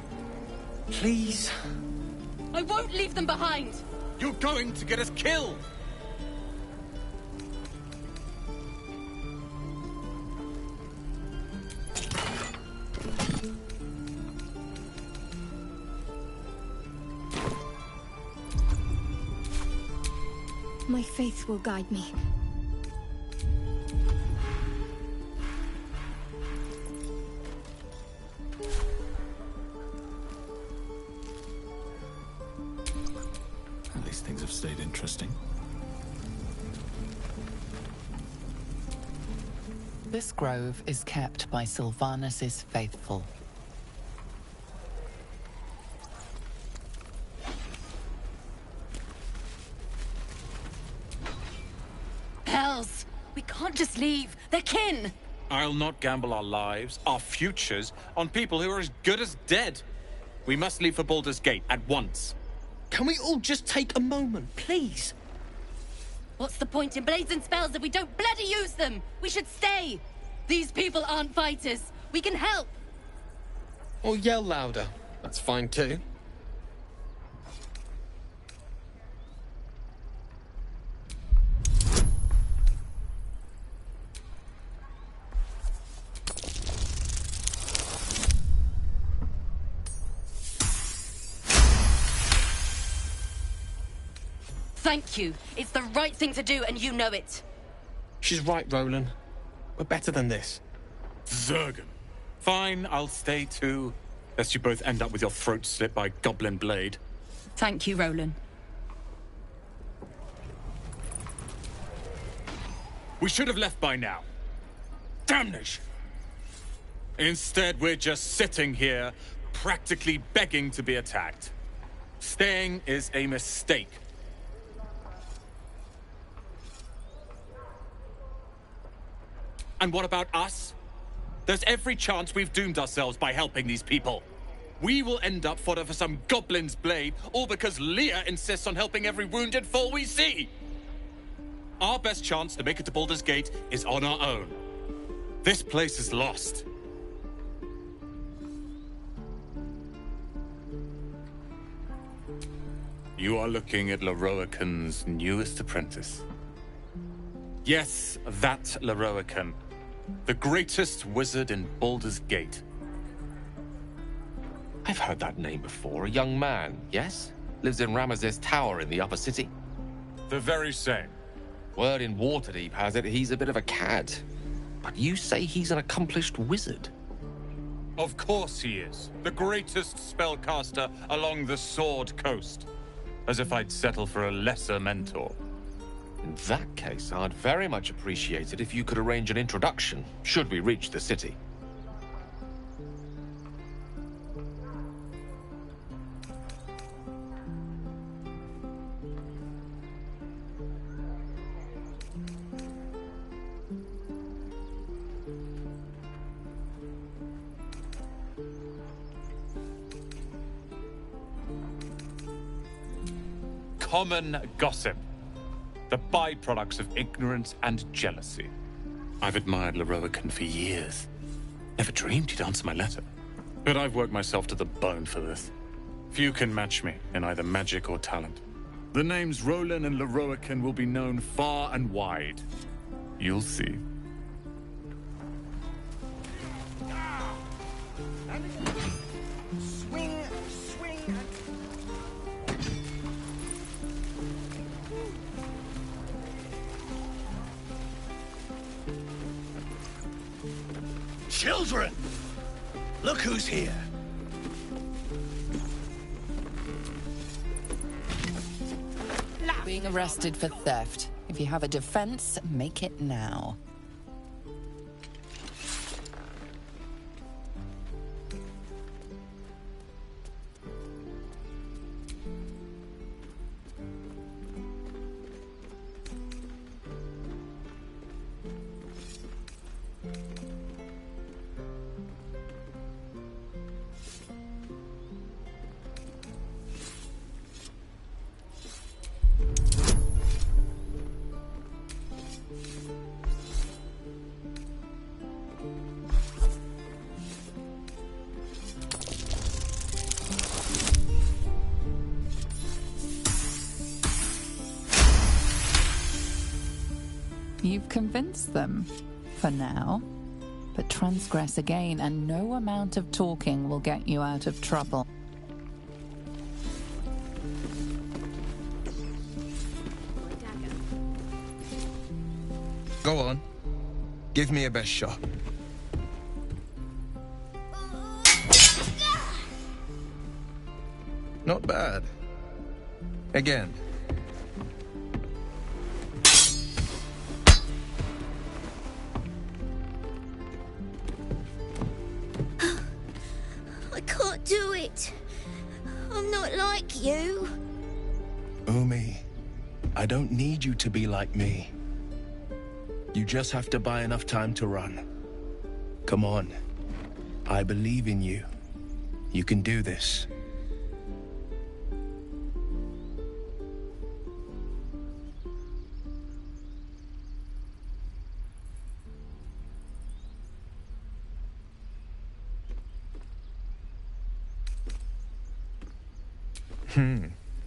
Please. I won't leave them behind! You're going to get us killed! My faith will guide me. At least things have stayed interesting. This grove is kept by Sylvanas's faithful. Hells! We can't just leave. They're kin! I'll not gamble our lives, our futures, on people who are as good as dead. We must leave for Baldur's Gate at once. Can we all just take a moment, please? What's the point in blades and spells if we don't bloody use them? We should stay! These people aren't fighters. We can help! Or yell louder. That's fine too. Thank you. It's the right thing to do, and you know it. She's right, Roland. We're better than this. Zergan. Fine, I'll stay too. Lest you both end up with your throat slit by Goblin Blade. Thank you, Roland. We should have left by now. Damnation! Instead, we're just sitting here, practically begging to be attacked. Staying is a mistake. And what about us? There's every chance we've doomed ourselves by helping these people. We will end up fodder for some goblin's blade, all because Leah insists on helping every wounded foe we see. Our best chance to make it to Baldur's Gate is on our own. This place is lost. You are looking at Leroican's newest apprentice. Yes, that Leroican. The greatest wizard in Baldur's Gate. I've heard that name before. A young man, yes? Lives in Ramazes Tower in the upper city. The very same. Word in Waterdeep has it he's a bit of a cad. But you say he's an accomplished wizard. Of course he is. The greatest spellcaster along the Sword Coast. As if I'd settle for a lesser mentor. In that case, I'd very much appreciate it if you could arrange an introduction, should we reach the city. Common gossip. The byproducts of ignorance and jealousy. I've admired Leroican for years. Never dreamed he'd answer my letter. But I've worked myself to the bone for this. Few can match me in either magic or talent. The names Roland and Leroican will be known far and wide. You'll see. Swing, swing. Children! Look who's here. Being arrested for theft. If you have a defense, make it now. You've convinced them, for now. But transgress again, and no amount of talking will get you out of trouble. Go on. Give me your best shot. Not bad. Again. I can't do it. I'm not like you. Umi, I don't need you to be like me. You just have to buy enough time to run. Come on. I believe in you. You can do this.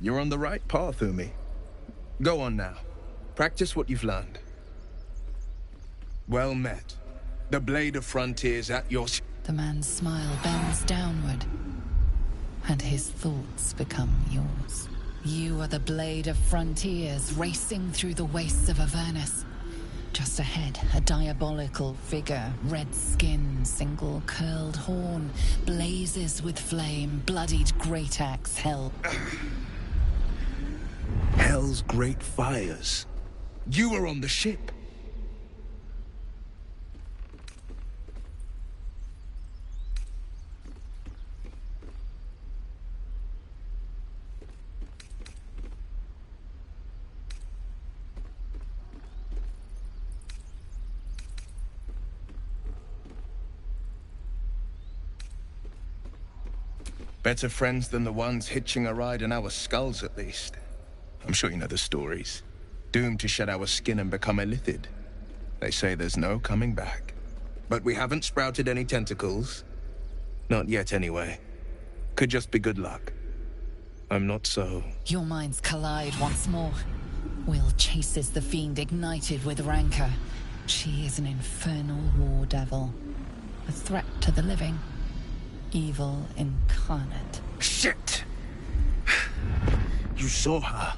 You're on the right path, Umi. Go on now. Practice what you've learned. Well met. The blade of frontiers at your... The man's smile bends downward, and his thoughts become yours. You are the blade of frontiers racing through the wastes of Avernus. Just ahead, a diabolical figure, red skin, single curled horn, blazes with flame, bloodied great axe held. Hell's great fires. You were on the ship. Better friends than the ones hitching a ride in our skulls, at least. I'm sure you know the stories. Doomed to shed our skin and become illithid. They say there's no coming back. But we haven't sprouted any tentacles. Not yet, anyway. Could just be good luck. I'm not so... Your minds collide once more. Will chases the fiend ignited with rancor. She is an infernal war devil. A threat to the living. Evil incarnate. Shit! You saw her.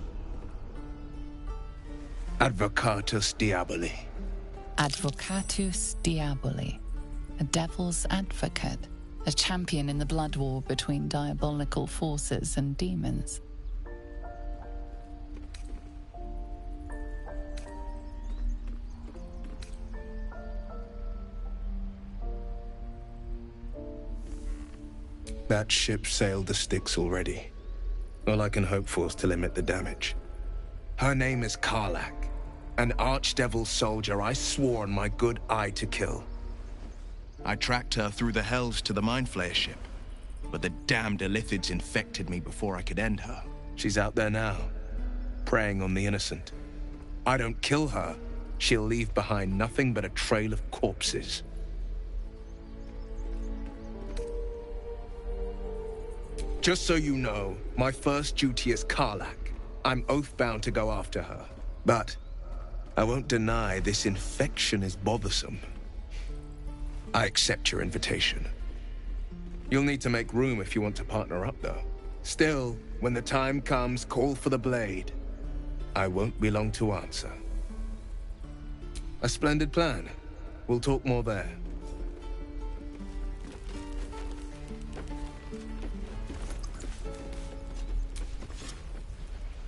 Advocatus Diaboli. Advocatus Diaboli. A devil's advocate. A champion in the blood war between diabolical forces and demons. That ship sailed the Styx already. All I can hope for is to limit the damage. Her name is Karlach, an archdevil soldier I swore on my good eye to kill. I tracked her through the hells to the Mind Flayer ship, but the damned Illithids infected me before I could end her. She's out there now, preying on the innocent. I don't kill her, she'll leave behind nothing but a trail of corpses. Just so you know, my first duty is Karlach. I'm oath-bound to go after her. But I won't deny this infection is bothersome. I accept your invitation. You'll need to make room if you want to partner up, though. Still, when the time comes, call for the blade. I won't be long to answer. A splendid plan. We'll talk more there.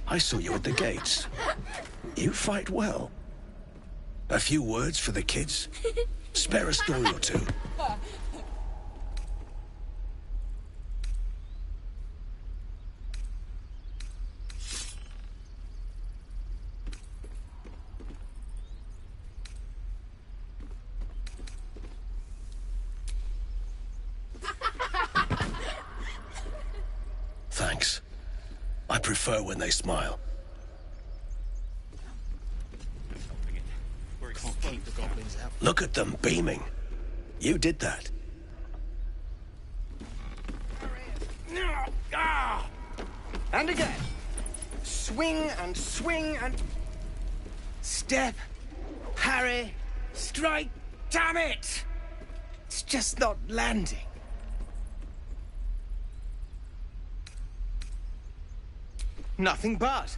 I saw you at the gates. You fight well. A few words for the kids? Spare a story or two. Thanks. I prefer when they smile. Look at them beaming. You did that. And again. Swing and swing and... Step. Harry, strike! Damn it! It's just not landing. Nothing but.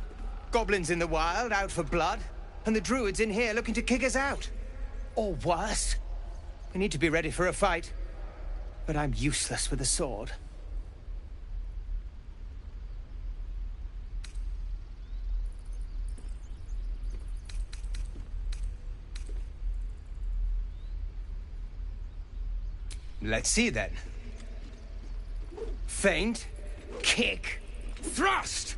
Goblins in the wild, out for blood, and the druids in here looking to kick us out. Or worse. We need to be ready for a fight. But I'm useless with a sword. Let's see then. Feint, kick, thrust!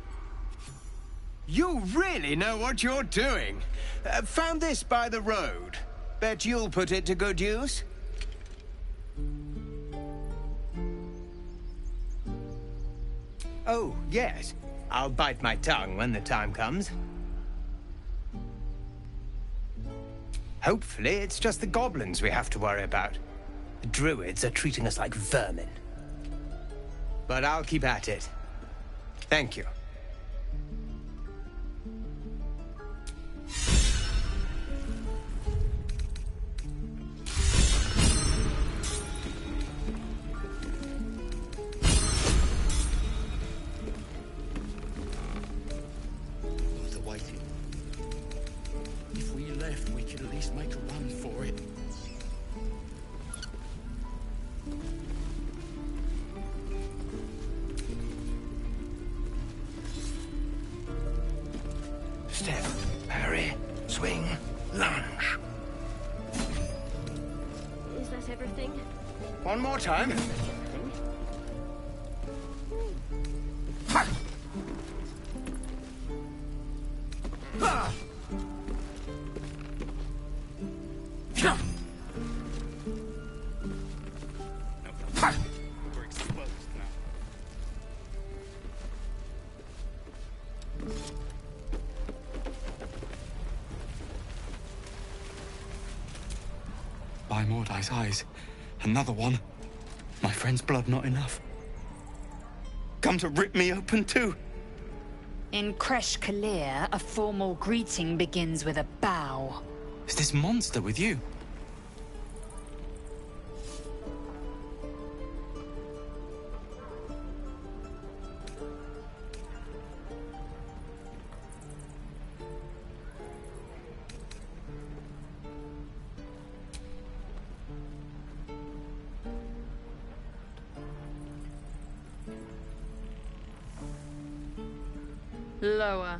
You really know what you're doing. Found this by the road. Bet you'll put it to good use. Oh, yes. I'll bite my tongue when the time comes. Hopefully, it's just the goblins we have to worry about. The druids are treating us like vermin. But I'll keep at it. Thank you. They're waiting. If we left, we could at least make a run for it. Step, parry, swing, lunge. Is that everything? One more time. We're exposed now. By Mordai's eyes. Another one. My friend's blood not enough. Come to rip me open too. In Kresh Kalir, a formal greeting begins with a bow. Is this monster with you? Lower.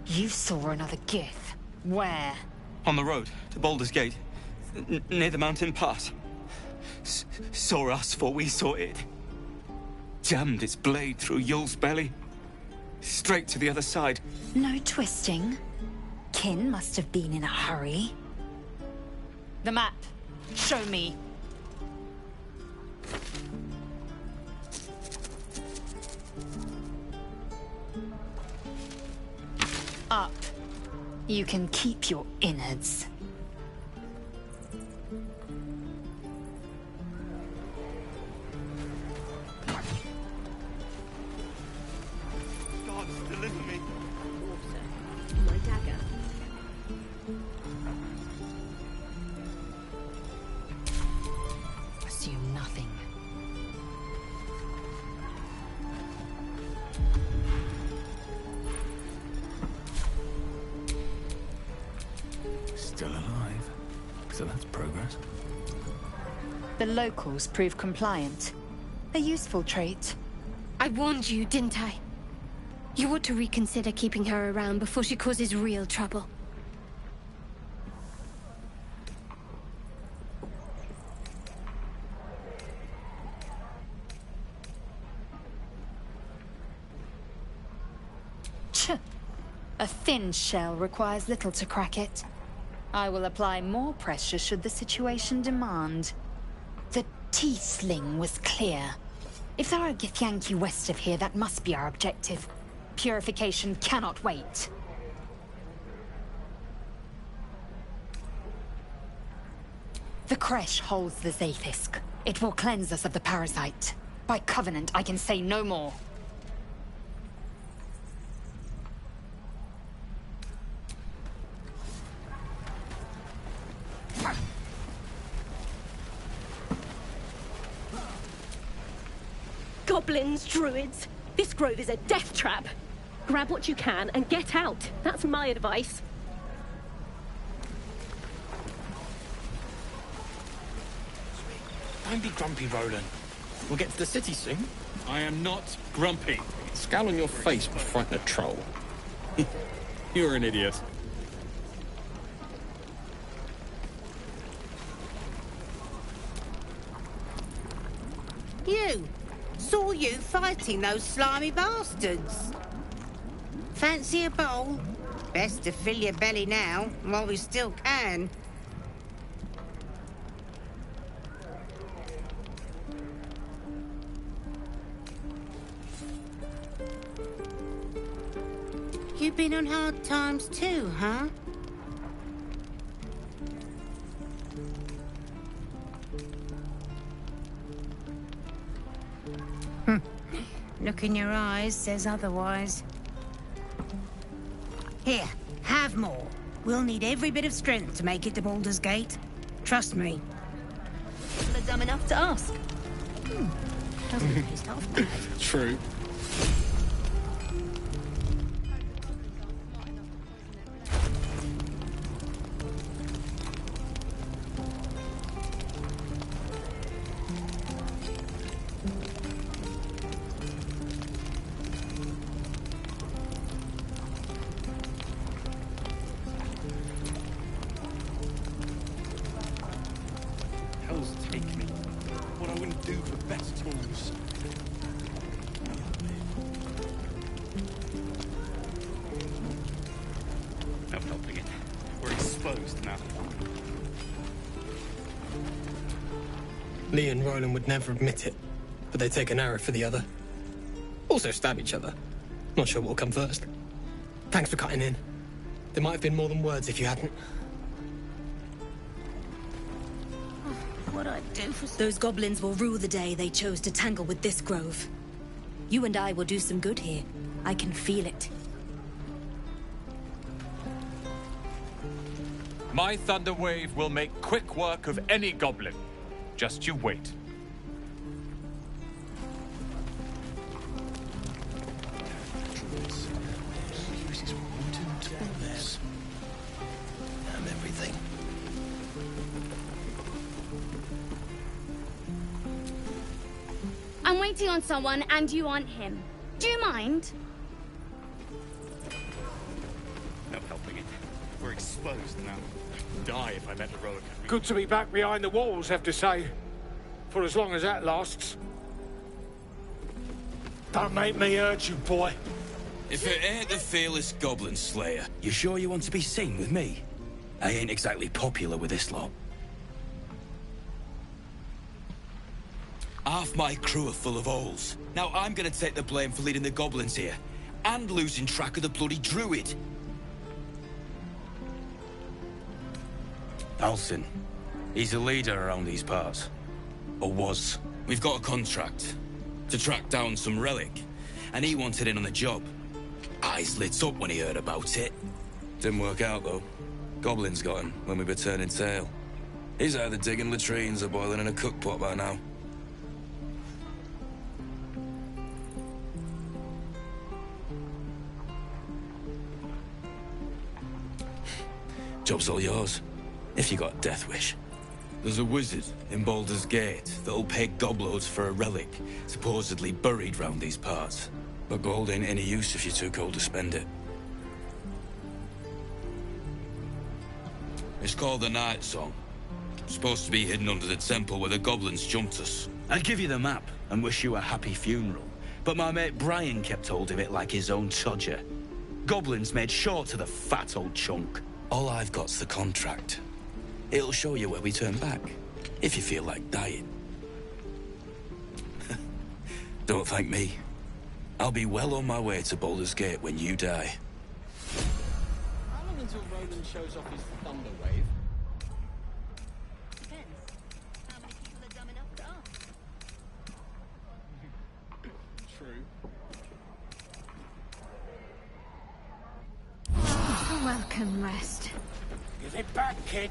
You saw another gith. Where? On the road to Baldur's Gate, near the mountain pass. Saw us before we saw it. Jammed its blade through Yul's belly. Straight to the other side. No twisting. Kin must have been in a hurry. The map. Show me. Up. You can keep your innards. God, deliver me. My dagger. Assume nothing. Still alive. So that's progress. The locals prove compliant. A useful trait. I warned you, didn't I? You ought to reconsider keeping her around before she causes real trouble. Tch. A thin shell requires little to crack it. I will apply more pressure should the situation demand. The T-sling was clear. If there are a Githyanki west of here, that must be our objective. Purification cannot wait. The creche holds the Zaithisk. It will cleanse us of the parasite. By covenant, I can say no more. Goblins, druids. This grove is a death trap. Grab what you can and get out. That's my advice. Don't be grumpy, Roland. We'll get to the city soon. I am not grumpy. Scowl on your face will frighten a troll. You're an idiot. You! Saw you fighting those slimy bastards. Fancy a bowl? Best to fill your belly now, while we still can. You've been on hard times too, huh? Look in your eyes says otherwise. Here, have more. We'll need every bit of strength to make it to Baldur's Gate. Trust me. They're dumb enough to ask. Doesn't taste half bad. True. Hell's take me. What I wouldn't do for better tools. No helping it. We're exposed now. Lee and Roland would never admit it, but they take an arrow for the other. Also stab each other. Not sure what will come first. Thanks for cutting in. There might have been more than words if you hadn't. What I'd do for... Those goblins will rue the day they chose to tangle with this grove. You and I will do some good here. I can feel it. My thunder wave will make quick work of any goblin. Just you wait. Damn everything. I'm waiting on someone and you aren't him. Do you mind? No helping it. We're exposed now. Die if I met heroic. Good to be back behind the walls, have to say. For as long as that lasts. Don't make me hurt you, boy. If it ain't the fearless Goblin Slayer, you sure you want to be seen with me? I ain't exactly popular with this lot. Half my crew are full of holes. Now I'm gonna take the blame for leading the goblins here, and losing track of the bloody druid. Alcin. He's a leader around these parts. Or was. We've got a contract to track down some relic, and he wanted in on the job. Eyes lit up when he heard about it. Didn't work out, though. Goblins got him when we were turning tail. He's either digging latrines or boiling in a cookpot by now. Job's all yours, if you got a death wish. There's a wizard in Baldur's Gate that'll pay gobloads for a relic supposedly buried round these parts. But gold ain't any use if you're too cold to spend it. It's called the Night Song. Supposed to be hidden under the temple where the goblins jumped us. I'd give you the map and wish you a happy funeral, but my mate Brian kept hold of it like his own todger. Goblins made sure to the fat old chunk. All I've got's the contract. It'll show you where we turn back, if you feel like dying. Don't thank me. I'll be well on my way to Baldur's Gate when you die. How long until Roland shows off his thunder wave? Depends. Welcome, Rest. Give it back, kid.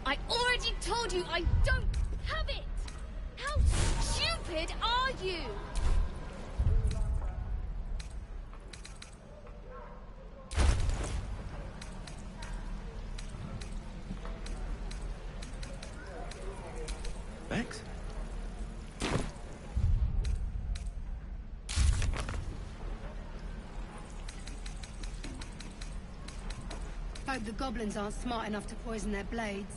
I already told you I don't have it! How stupid are you? Vex? Hope the goblins aren't smart enough to poison their blades.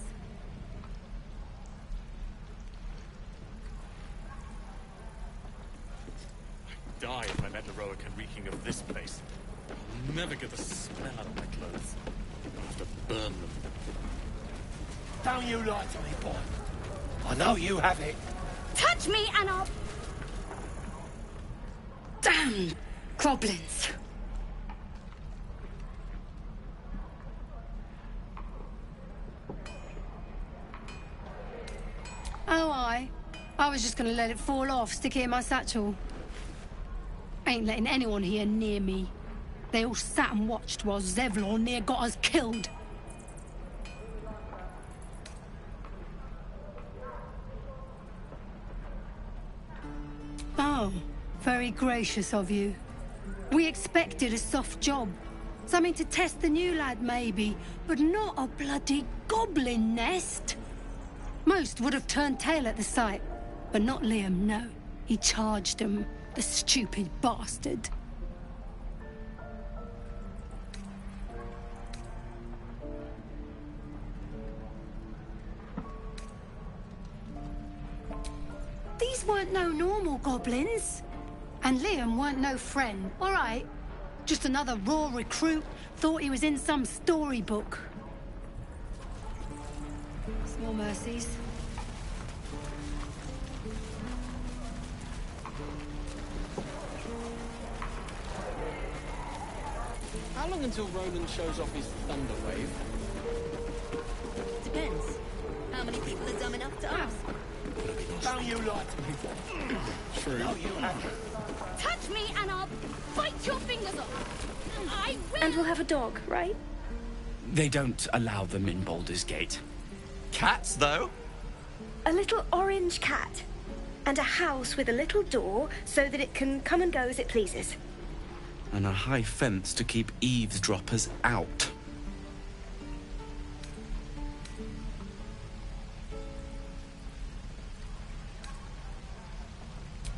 I'd die if I met Leroic and reeking of this place. I'll never get the smell out of my clothes. I'll have to burn them. Don't you lie to me, boy. I know you have it. Touch me and I'll... Damn goblins. Oh, I was just gonna let it fall off, stick it in my satchel. Ain't letting anyone here near me. They all sat and watched while Zevlor near got us killed. Oh, very gracious of you. We expected a soft job. Something to test the new lad, maybe, but not a bloody goblin nest. Most would have turned tail at the sight, but not Liam, no. He charged him, the stupid bastard. These weren't no normal goblins. And Liam weren't no friend, all right? Just another raw recruit, thought he was in some storybook. Small mercies. How long until Roland shows off his thunder wave? Depends. How many people are dumb enough to ask? Don't you lie to me. True. No, you haven't. Touch me and I'll bite your fingers off. I will. And we'll have a dog, right? They don't allow them in Baldur's Gate. Cats, though? A little orange cat. And a house with a little door so that it can come and go as it pleases. And a high fence to keep eavesdroppers out.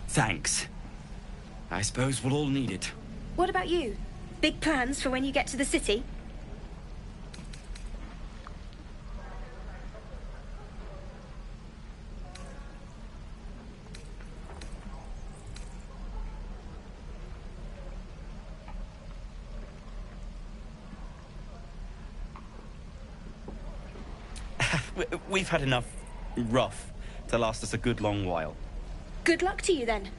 Thanks. I suppose we'll all need it. What about you? Big plans for when you get to the city? We've had enough rough to last us a good long while. Good luck to you then.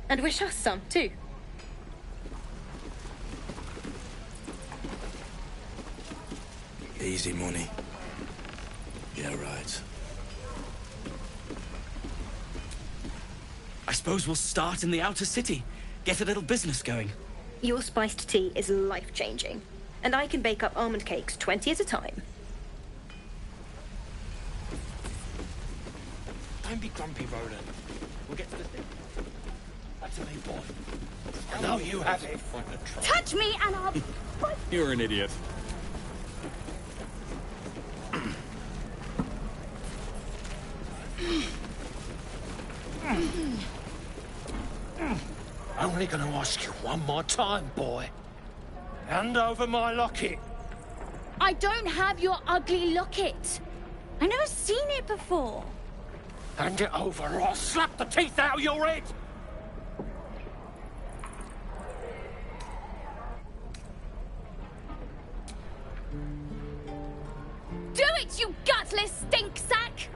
And wish us some, too. Easy money. Yeah, right. I suppose we'll start in the outer city. Get a little business going. Your spiced tea is life-changing. And I can bake up almond cakes 20 at a time. Don't be grumpy, Roland. We'll get to the thing. That's me, boy. I know you have it. Touch me and I'll... You're an idiot. Only gonna ask you one more time, boy. Hand over my locket. I don't have your ugly locket. I've never seen it before. Hand it over or I'll slap the teeth out of your head. Do it, you gutless stink sack!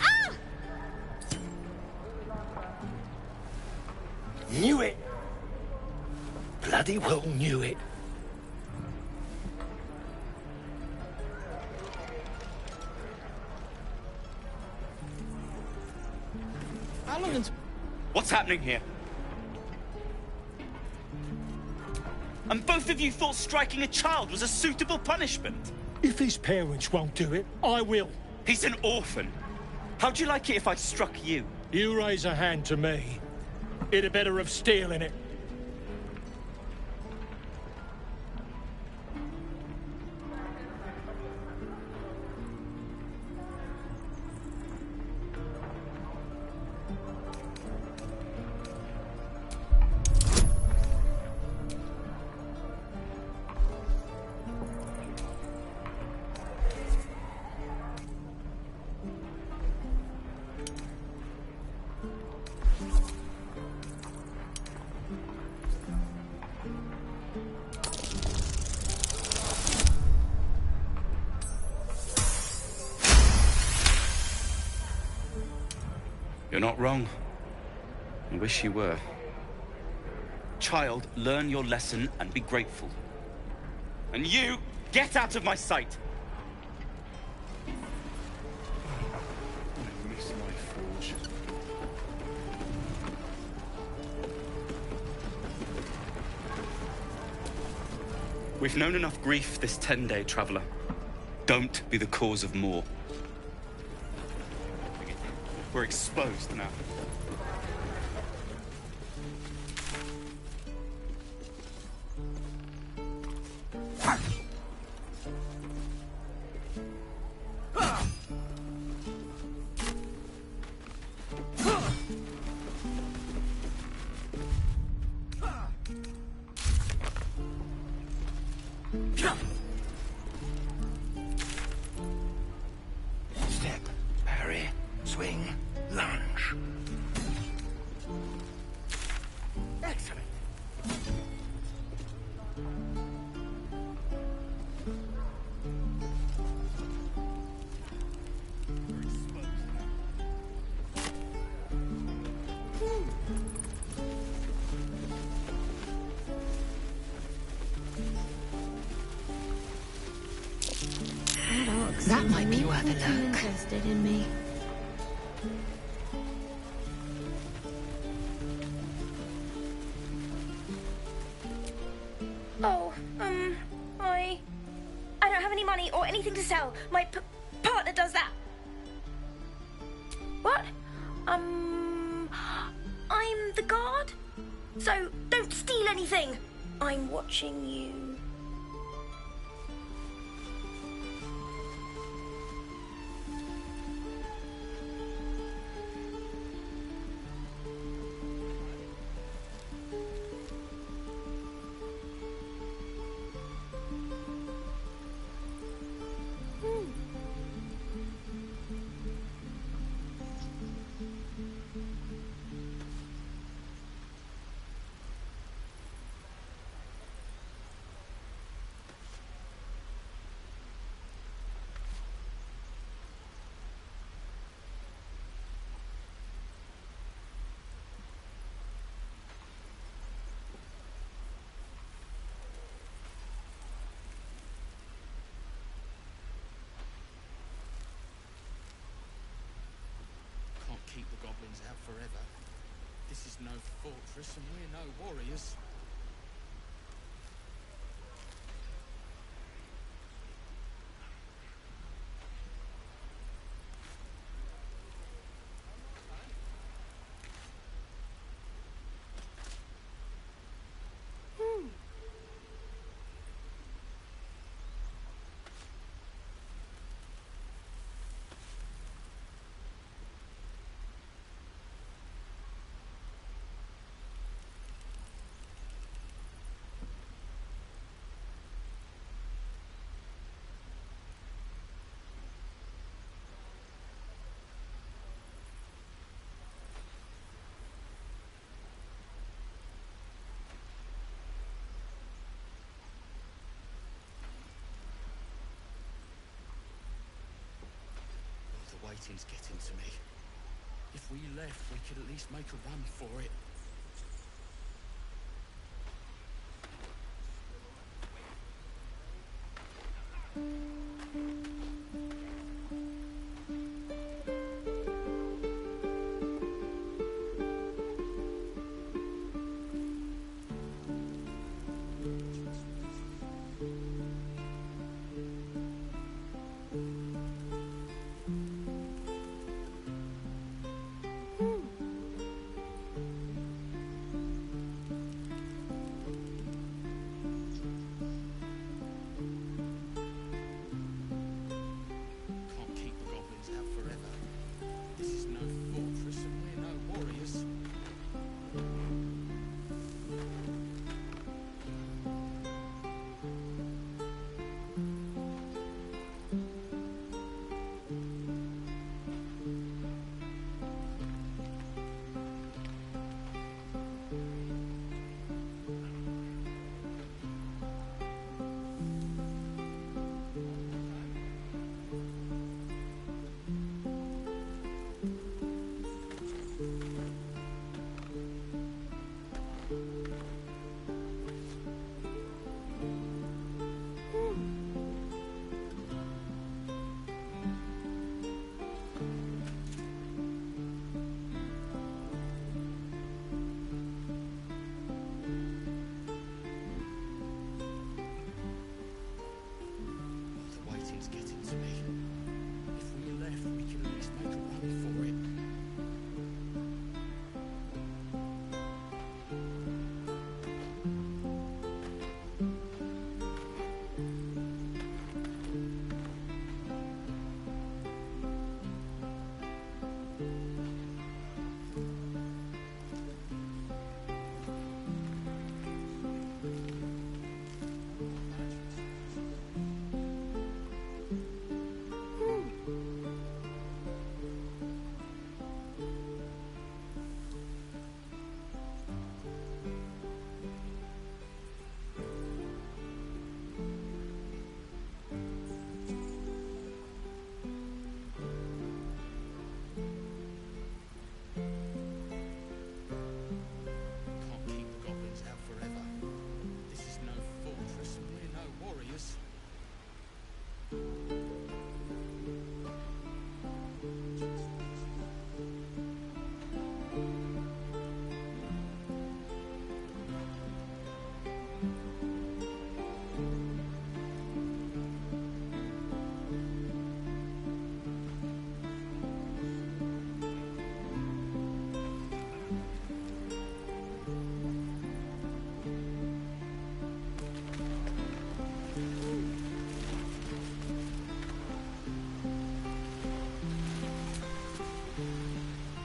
Ah! Knew it. Bloody well knew it. How long until... What's happening here? And both of you thought striking a child was a suitable punishment? If his parents won't do it, I will. He's an orphan. How'd you like it if I'd struck you? You raise a hand to me, it'd be better of stealing it. You're not wrong. I wish you were. Child, learn your lesson and be grateful. And you, get out of my sight! I miss my forge. We've known enough grief this 10-day traveler. Don't be the cause of more. We're exposed now. Step, parry, swing, lunge. Excellent. That might be worth a look. Interested in me. Oh, I don't have any money or anything to sell. My partner does that. What? I'm the guard. So don't steal anything. I'm watching you. Keep the goblins out forever. This is no fortress and we're no warriors. The waiting's getting to me. If we left, we could at least make a run for it.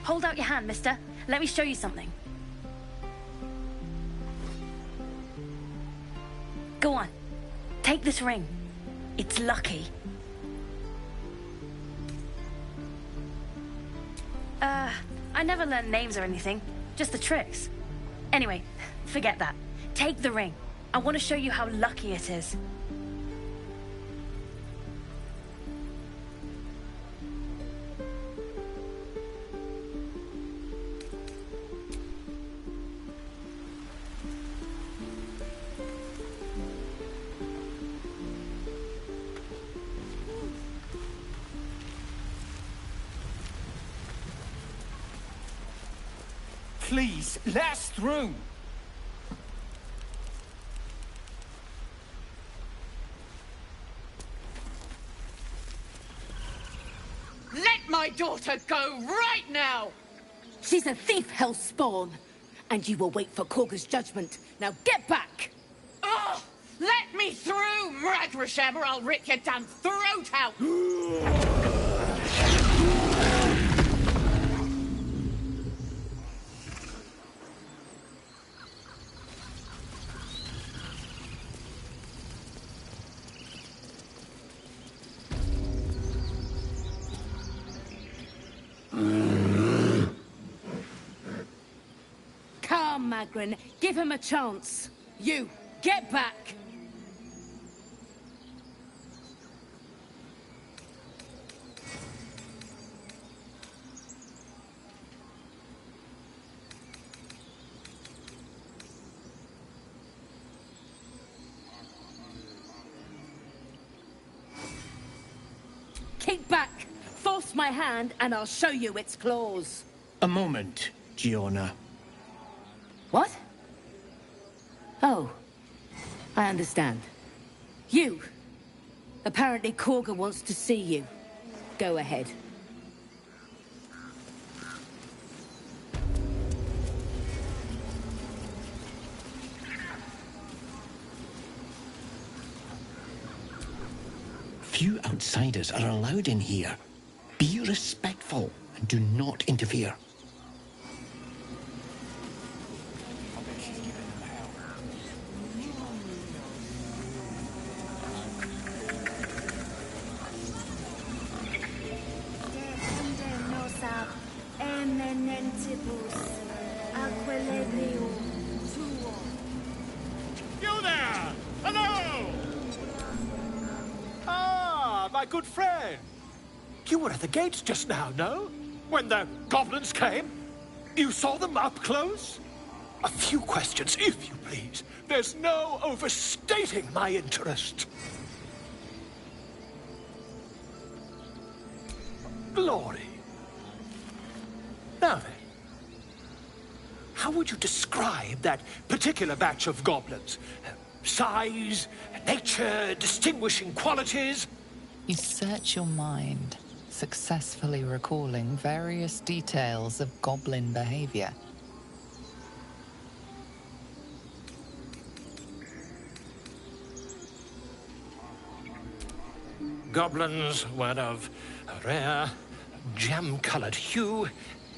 Hold out your hand, mister. Let me show you something. Go on. Take this ring. It's lucky. I never learned names or anything. Just the tricks. Anyway, forget that. Take the ring. I want to show you how lucky it is. Please, let us through. Let my daughter go right now! She's a thief, hellspawn. And you will wait for Korga's judgment. Now get back! Oh, let me through, Mragrasham, or I'll rip your damn throat out! Come, Magrin. Give him a chance. You, get back! Keep back! Force my hand and I'll show you its claws. A moment, Giona. What? Oh. I understand. You! Apparently Korga wants to see you. Go ahead. Few outsiders are allowed in here. Be respectful and do not interfere. You there! Hello! Ah, my good friend. You were at the gates just now, no? When the goblins came? You saw them up close? A few questions, if you please. There's no overstating my interest. Glory. Now then, how would you describe that particular batch of goblins? Size, nature, distinguishing qualities? You search your mind, successfully recalling various details of goblin behavior. Goblins were of a rare, jam-colored hue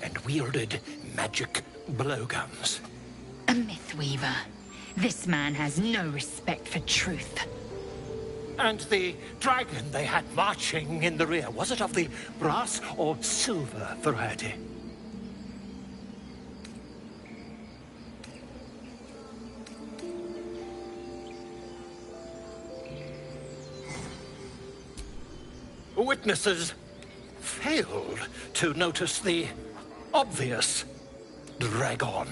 and wielded magic blowguns. A mythweaver. This man has no respect for truth. And the dragon they had marching in the rear, was it of the brass or silver variety? Witnesses failed to notice the obvious dragon.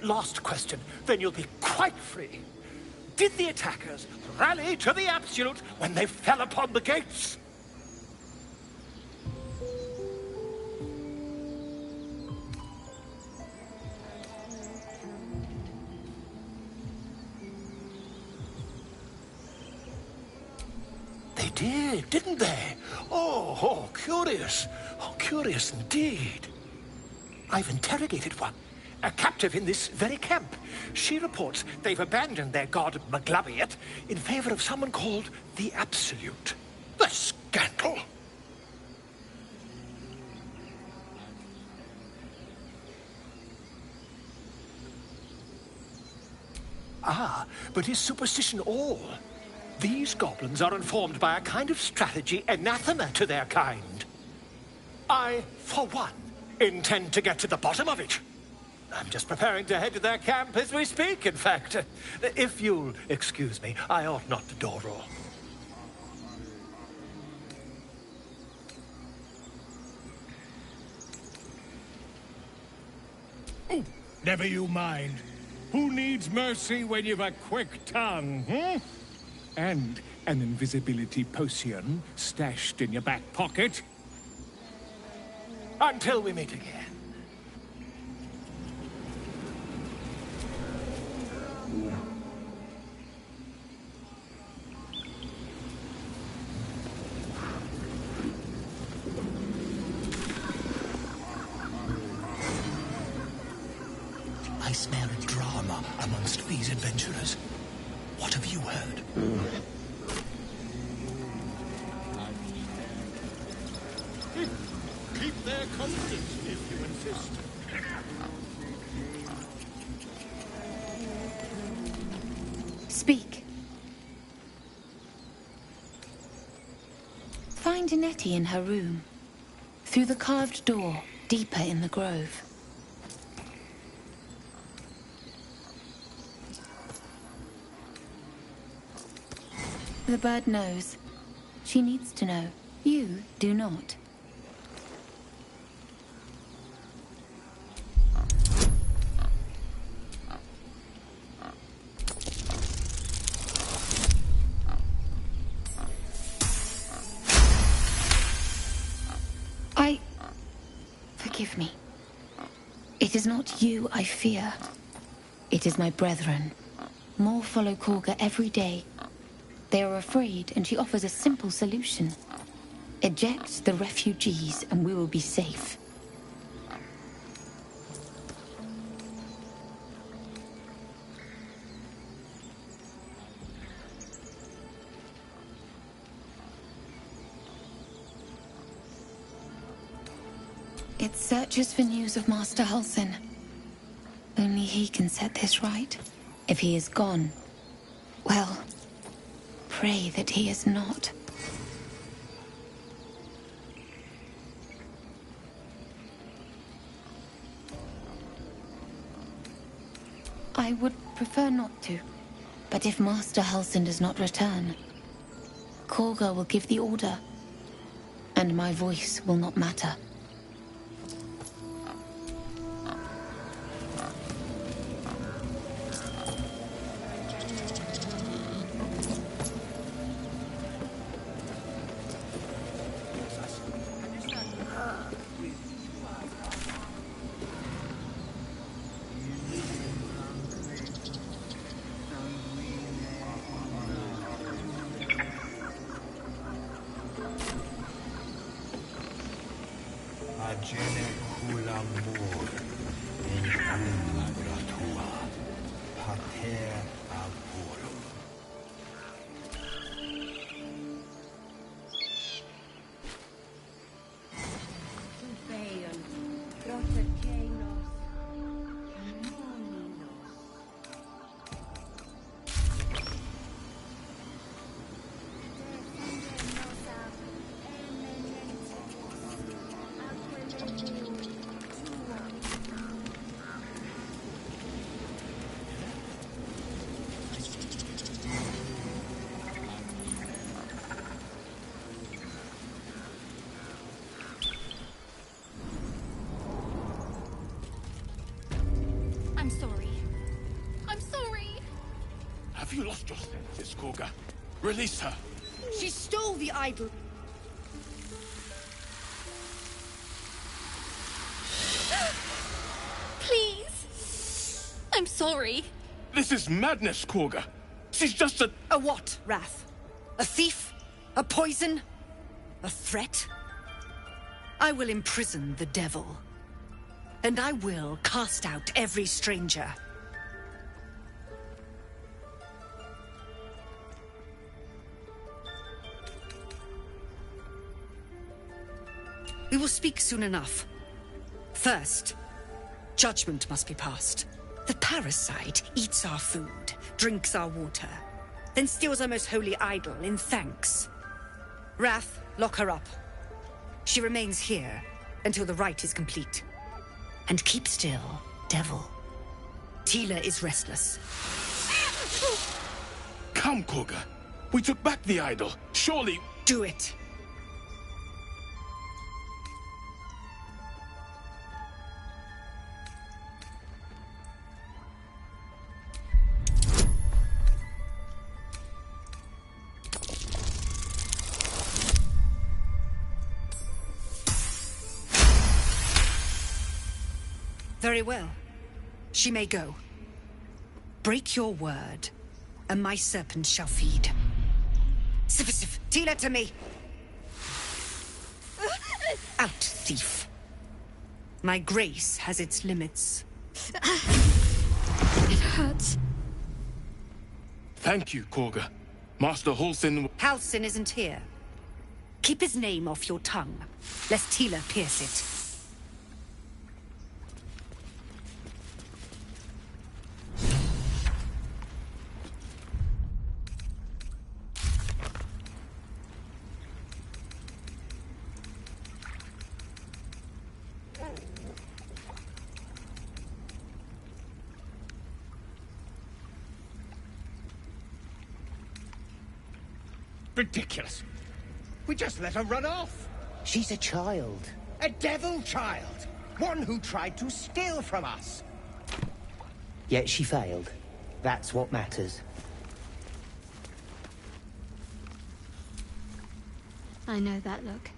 Last question, then you'll be quite free. Did the attackers rally to the Absolute when they fell upon the gates? They did, didn't they? Oh, curious. Oh, curious indeed. I've interrogated one. A captive in this very camp. She reports they've abandoned their god Maglabiet in favor of someone called the Absolute. The scandal! but is superstition all? These goblins are informed by a kind of strategy anathema to their kind. I, for one, intend to get to the bottom of it. I'm just preparing to head to their camp as we speak, in fact. If you'll excuse me, I ought not to door roll. Oh, never you mind. Who needs mercy when you've a quick tongue, hmm? And an invisibility potion stashed in your back pocket. Until we meet again. I smell drama amongst these adventurers. What have you heard? Keep their confidence if you insist. Speak. Find Nettie in her room. Through the carved door, deeper in the grove. The bird knows. She needs to know. You do not. Forgive me. It is not you I fear. It is my brethren. More follow Korga every day. They are afraid, and she offers a simple solution. Eject the refugees, and we will be safe. It searches for news of Master Halsin. Only he can set this right. If he is gone, well, pray that he is not. I would prefer not to, but if Master Halsin does not return, Korga will give the order, and my voice will not matter. I'm sorry. I'm sorry. Have you lost your senses, Korga? Release her. She stole the idol. Please. I'm sorry. This is madness, Korga. She's just a... A what, Wrath? A thief? A poison? A threat? I will imprison the devil. And I will cast out every stranger. We will speak soon enough. First, judgment must be passed. The parasite eats our food, drinks our water, then steals our most holy idol in thanks. Wrath, lock her up. She remains here until the rite is complete. And keep still, devil. Tila is restless. Come, Koga. We took back the idol. Surely... Do it. Very well. She may go. Break your word, and my serpent shall feed. Sif, Tila to me! Out, thief. My grace has its limits. It hurts. Thank you, Koga. Master Halsin... Halsin isn't here. Keep his name off your tongue, lest Tila pierce it. Ridiculous. We just let her run off. She's a child. A devil child. One who tried to steal from us. Yet she failed. That's what matters. I know that look.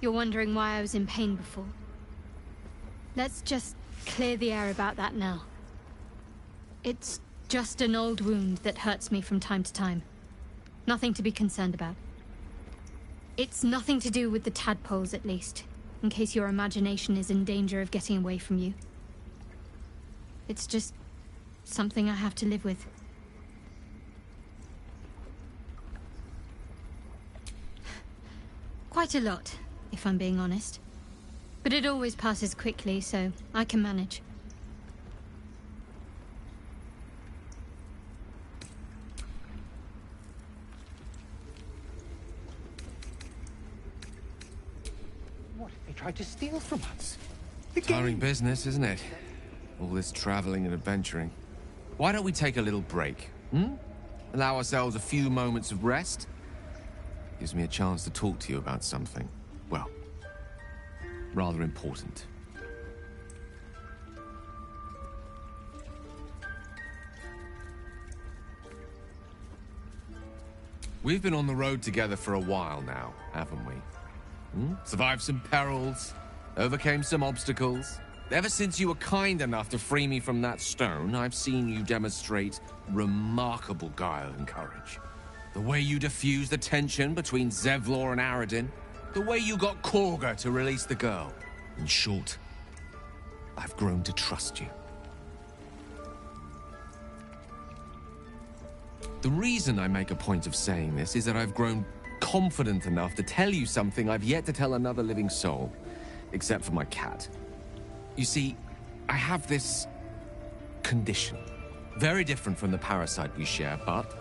You're wondering why I was in pain before. Let's just clear the air about that now. It's just an old wound that hurts me from time to time. Nothing to be concerned about. It's nothing to do with the tadpoles, at least, in case your imagination is in danger of getting away from you. It's just something I have to live with. Quite a lot, if I'm being honest. But it always passes quickly, so I can manage. They tried to steal from us. Tiring business, isn't it? All this traveling and adventuring. Why don't we take a little break, Allow ourselves a few moments of rest? Gives me a chance to talk to you about something, well, rather important. We've been on the road together for a while now, haven't we? Survived some perils, overcame some obstacles. Ever since you were kind enough to free me from that stone, I've seen you demonstrate remarkable guile and courage. The way you diffused the tension between Zevlor and Aradin, the way you got Korga to release the girl. In short, I've grown to trust you. The reason I make a point of saying this is that I've grown confident enough to tell you something I've yet to tell another living soul, except for my cat. You see, I have this condition. Very different from the parasite we share, but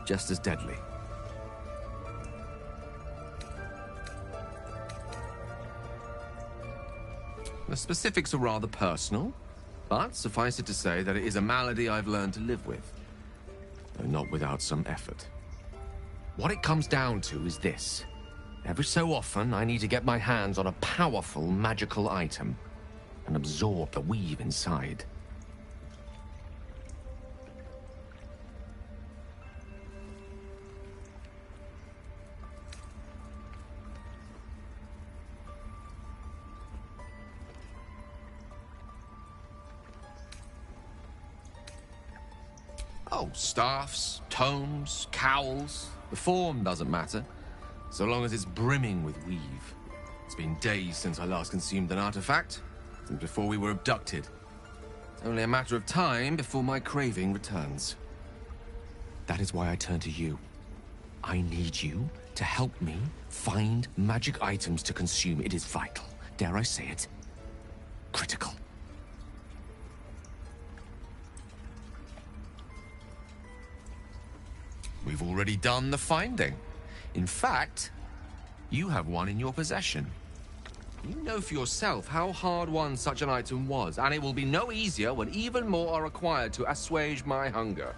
just as deadly. The specifics are rather personal, but suffice it to say that it is a malady I've learned to live with, though not without some effort. What it comes down to is this. Every so often, I need to get my hands on a powerful magical item and absorb the weave inside. Oh, staffs, tomes, cowls. The form doesn't matter, so long as it's brimming with weave. It's been days since I last consumed an artifact, since before we were abducted. It's only a matter of time before my craving returns. That is why I turn to you. I need you to help me find magic items to consume. It is vital. Dare I say it? Critical. We've already done the finding. In fact, you have one in your possession. You know for yourself how hard-won such an item was, and it will be no easier when even more are required to assuage my hunger.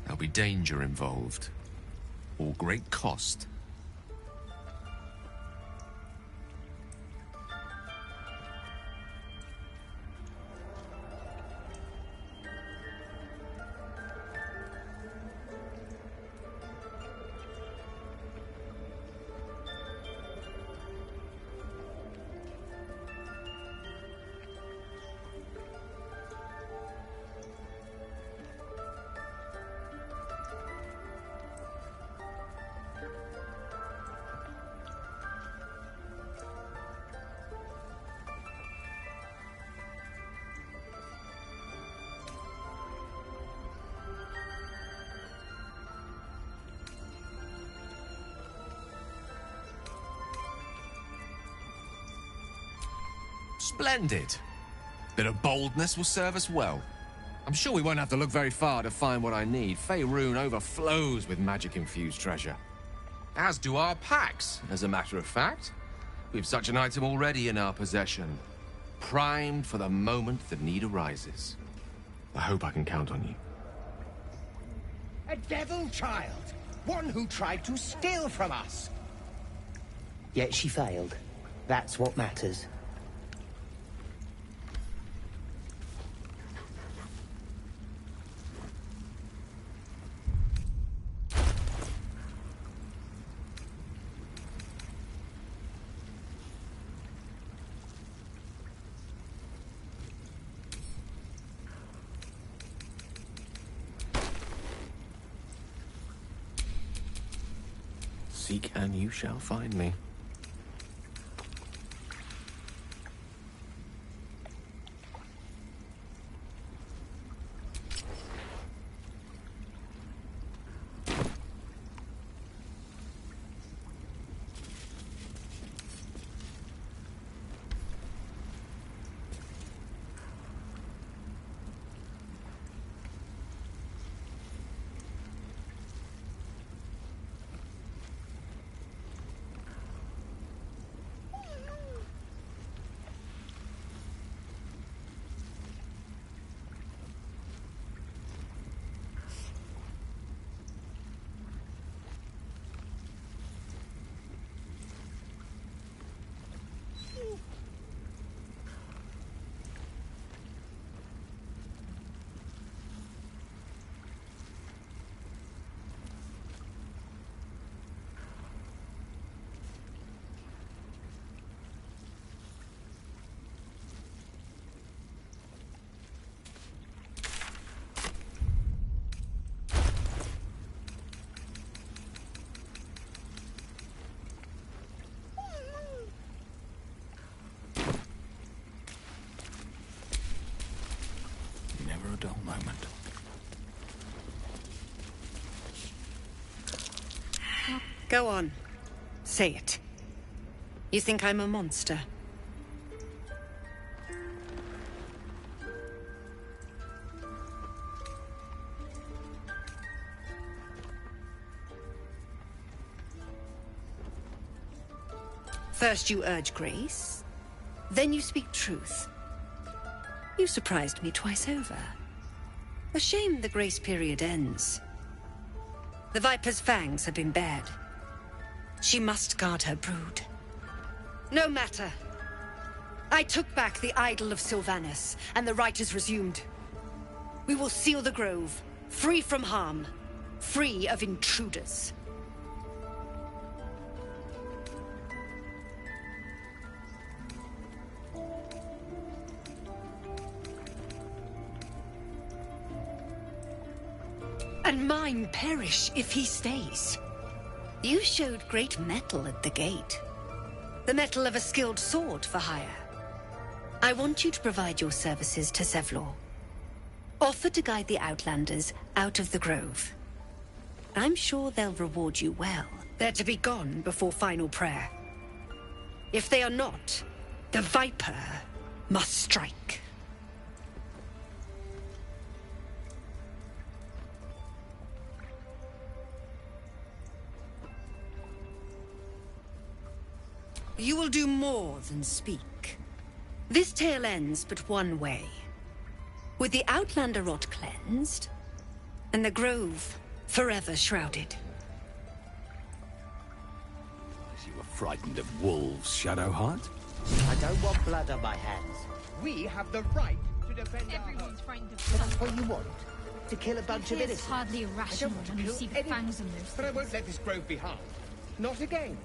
There'll be danger involved, or great cost. Splendid. Bit of boldness will serve us well. I'm sure we won't have to look very far to find what I need. Faerun overflows with magic-infused treasure. As do our packs, as a matter of fact. We've such an item already in our possession. Primed for the moment the need arises. I hope I can count on you. A devil child! One who tried to steal from us! Yet she failed. That's what matters. Seek and you shall find me. Never a dull moment. Go on. Say it. You think I'm a monster? First you urge grace, then you speak truth. You surprised me twice over. A shame the grace period ends. The Viper's fangs have been bared. She must guard her brood. No matter. I took back the idol of Sylvanus, and the rite is resumed. We will seal the grove, free from harm, free of intruders. And mine perish if he stays. You showed great mettle at the gate. The mettle of a skilled sword for hire. I want you to provide your services to Zevlor. Offer to guide the Outlanders out of the grove. I'm sure they'll reward you well. They're to be gone before final prayer. If they are not, the Viper must strike. You will do more than speak. This tale ends but one way. With the Outlander rot cleansed, and the Grove forever shrouded. You were frightened of wolves, Shadowheart? I don't want blood on my hands. We have the right to defend Everyone's frightened of blood. That's what you want? To kill a bunch of It's innocents? hardly irrational when you see the fangs on those things. But I won't let this grove be harmed. Not again.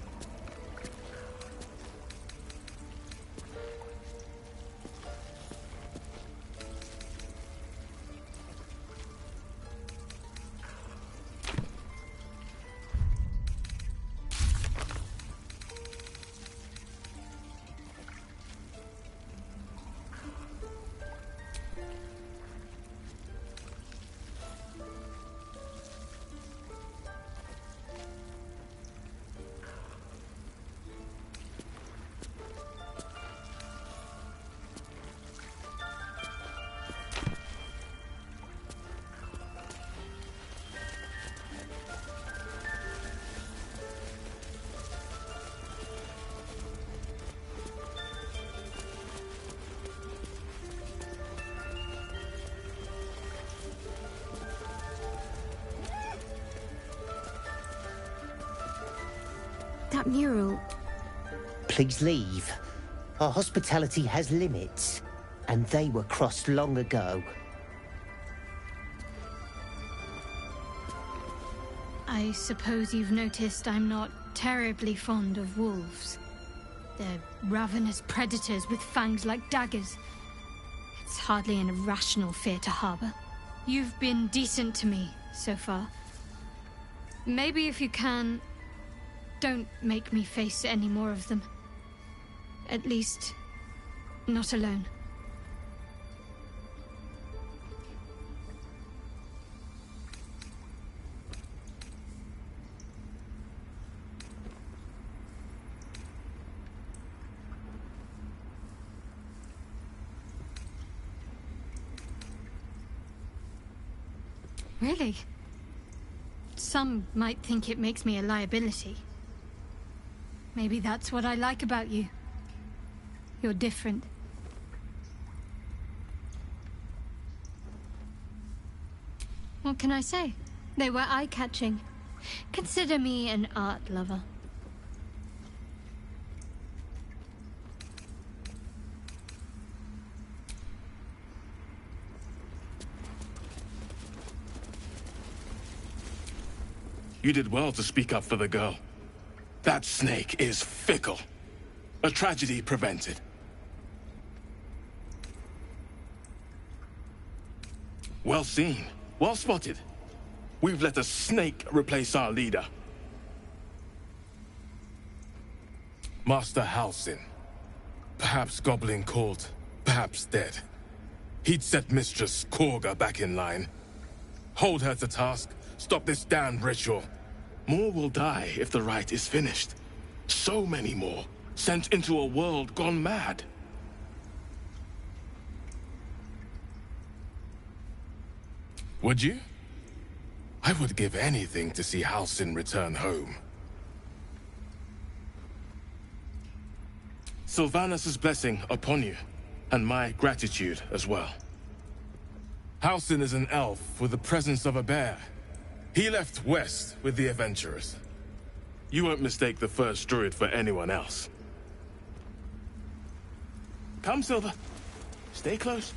That mural. Please leave. Our hospitality has limits, and they were crossed long ago. I suppose you've noticed I'm not terribly fond of wolves. They're ravenous predators with fangs like daggers. It's hardly an irrational fear to harbor. You've been decent to me so far. Maybe if you can, don't make me face any more of them. At least, not alone. Really? Some might think it makes me a liability. Maybe that's what I like about you. You're different. What can I say? They were eye-catching. Consider me an art lover. You did well to speak up for the girl. That snake is fickle. A tragedy prevented. Well seen. Well spotted. We've let a snake replace our leader. Master Halsin. Perhaps Goblin called, perhaps dead. He'd set Mistress Korga back in line. Hold her to task, stop this damned ritual. More will die if the rite is finished. So many more, sent into a world gone mad. Would you? I would give anything to see Halsin return home. Sylvanus' blessing upon you, and my gratitude as well. Halsin is an elf with the presence of a bear. He left west with the adventurers. You won't mistake the first druid for anyone else. Come, Silver. Stay close.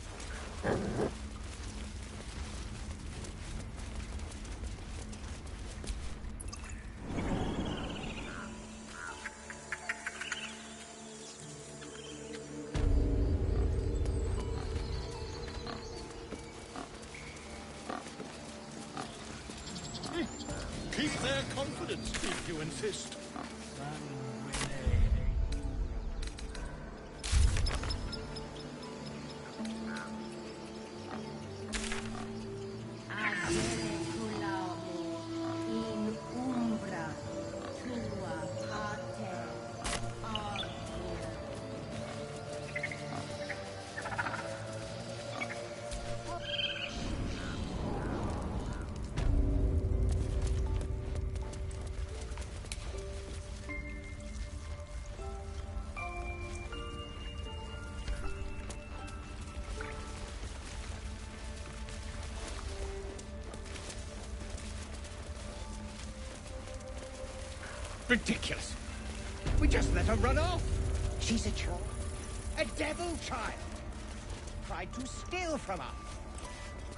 Keep their confidence if you insist. Ridiculous. We just let her run off. She's a child. A devil child. Tried to steal from us.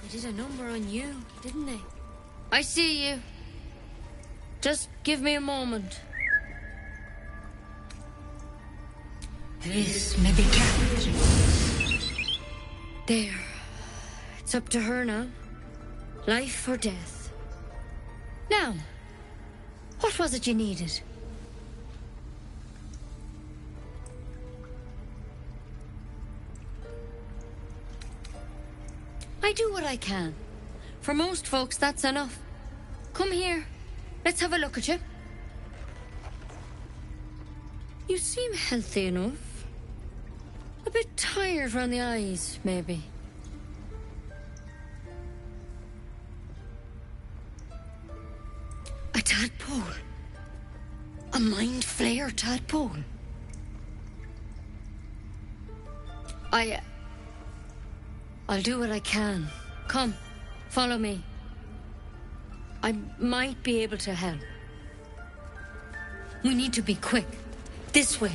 They did a number on you, didn't they? I see you. Just give me a moment. This may be captured. There. It's up to her now. Life or death. Now, what was it you needed? I do what I can. For most folks, that's enough. Come here. Let's have a look at you. You seem healthy enough. A bit tired around the eyes, maybe. A tadpole. A mind flayer tadpole. I'll do what I can. Come, follow me. I might be able to help. We need to be quick. This way.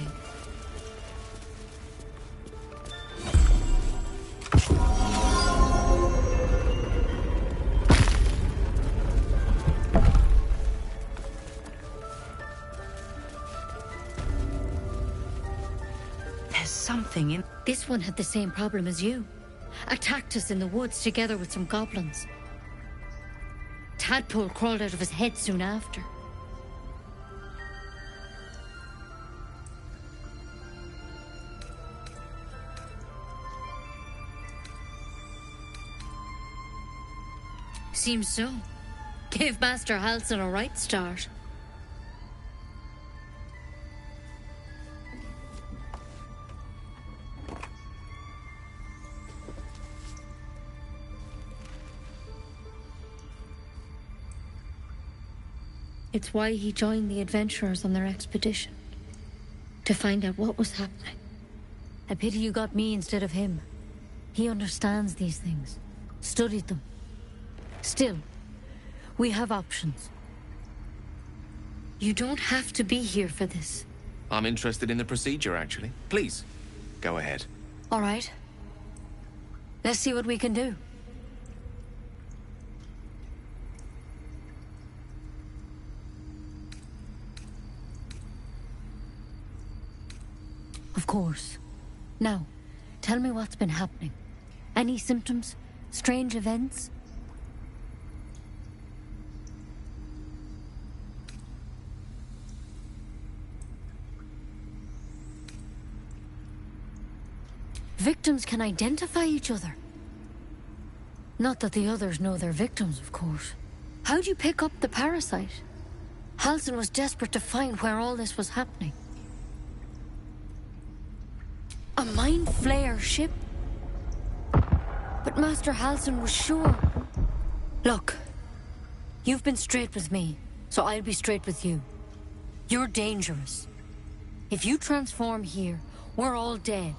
There's something in... This one had the same problem as you. Attacked us in the woods together with some goblins. Tadpole crawled out of his head soon after. Seems so. Gave Master Halsin a right start. It's why he joined the adventurers on their expedition. To find out what was happening. A pity you got me instead of him. He understands these things. Studied them. Still, we have options. You don't have to be here for this. I'm interested in the procedure, actually. Please, go ahead. All right. Let's see what we can do. Of course. Now, tell me what's been happening. Any symptoms? Strange events? Victims can identify each other. Not that the others know they're victims, of course. How'd you pick up the parasite? Halsin was desperate to find where all this was happening. A mind flayer ship? But Master Halsin was sure. Look, you've been straight with me, so I'll be straight with you. You're dangerous. If you transform here, we're all dead.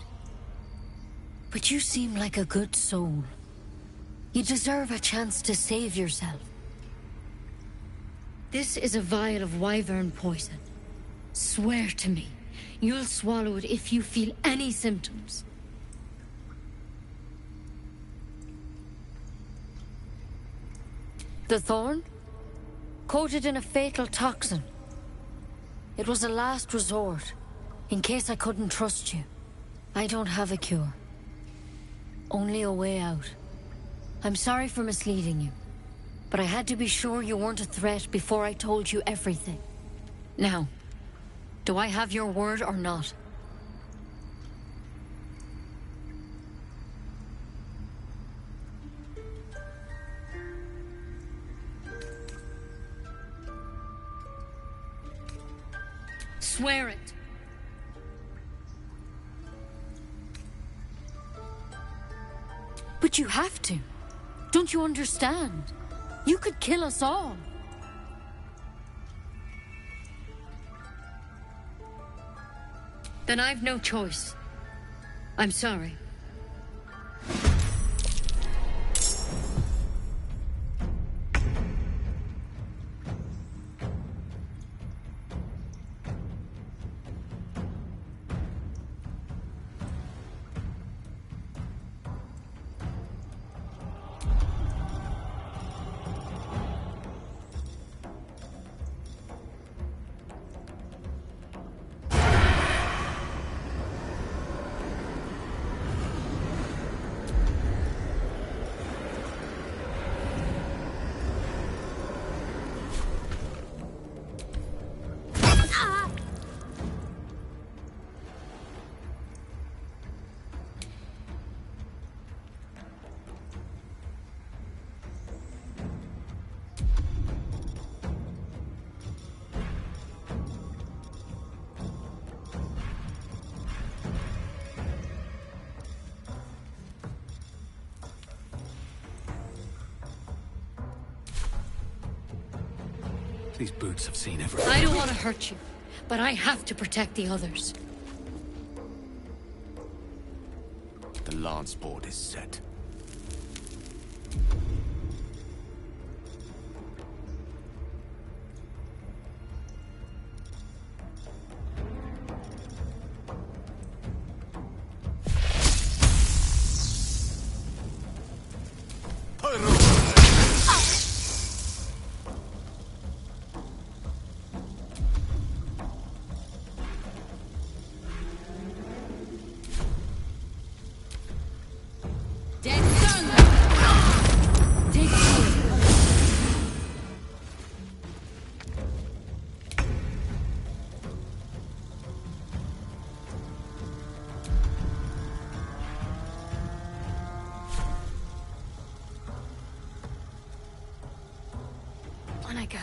But you seem like a good soul. You deserve a chance to save yourself. This is a vial of wyvern poison. Swear to me, you'll swallow it if you feel any symptoms. The thorn? Coated in a fatal toxin. It was a last resort, in case I couldn't trust you. I don't have a cure. Only a way out. I'm sorry for misleading you, but I had to be sure you weren't a threat before I told you everything. Now, do I have your word or not? Swear it. But you have to. Don't you understand? You could kill us all. Then I've no choice. I'm sorry. These boots have seen everything. I don't want to hurt you, but I have to protect the others. The lance board is set. On I go.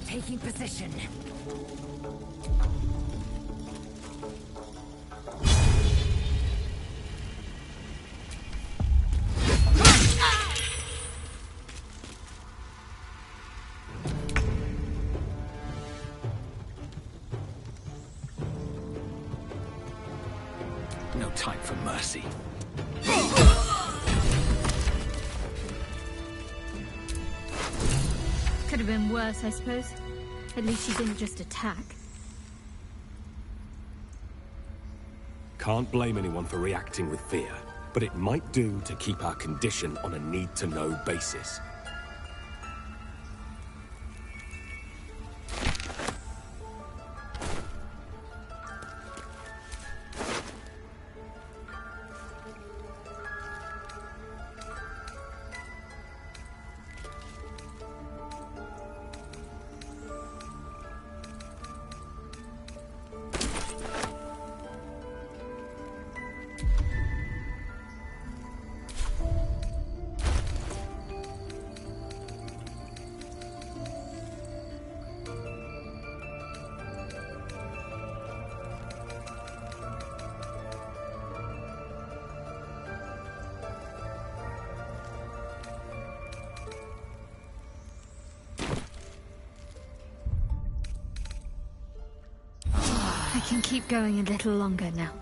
Taking position. No time for mercy. Could have been worse, I suppose. At least she didn't just attack. Can't blame anyone for reacting with fear, but it might do to keep our condition on a need-to-know basis. I can keep going a little longer now.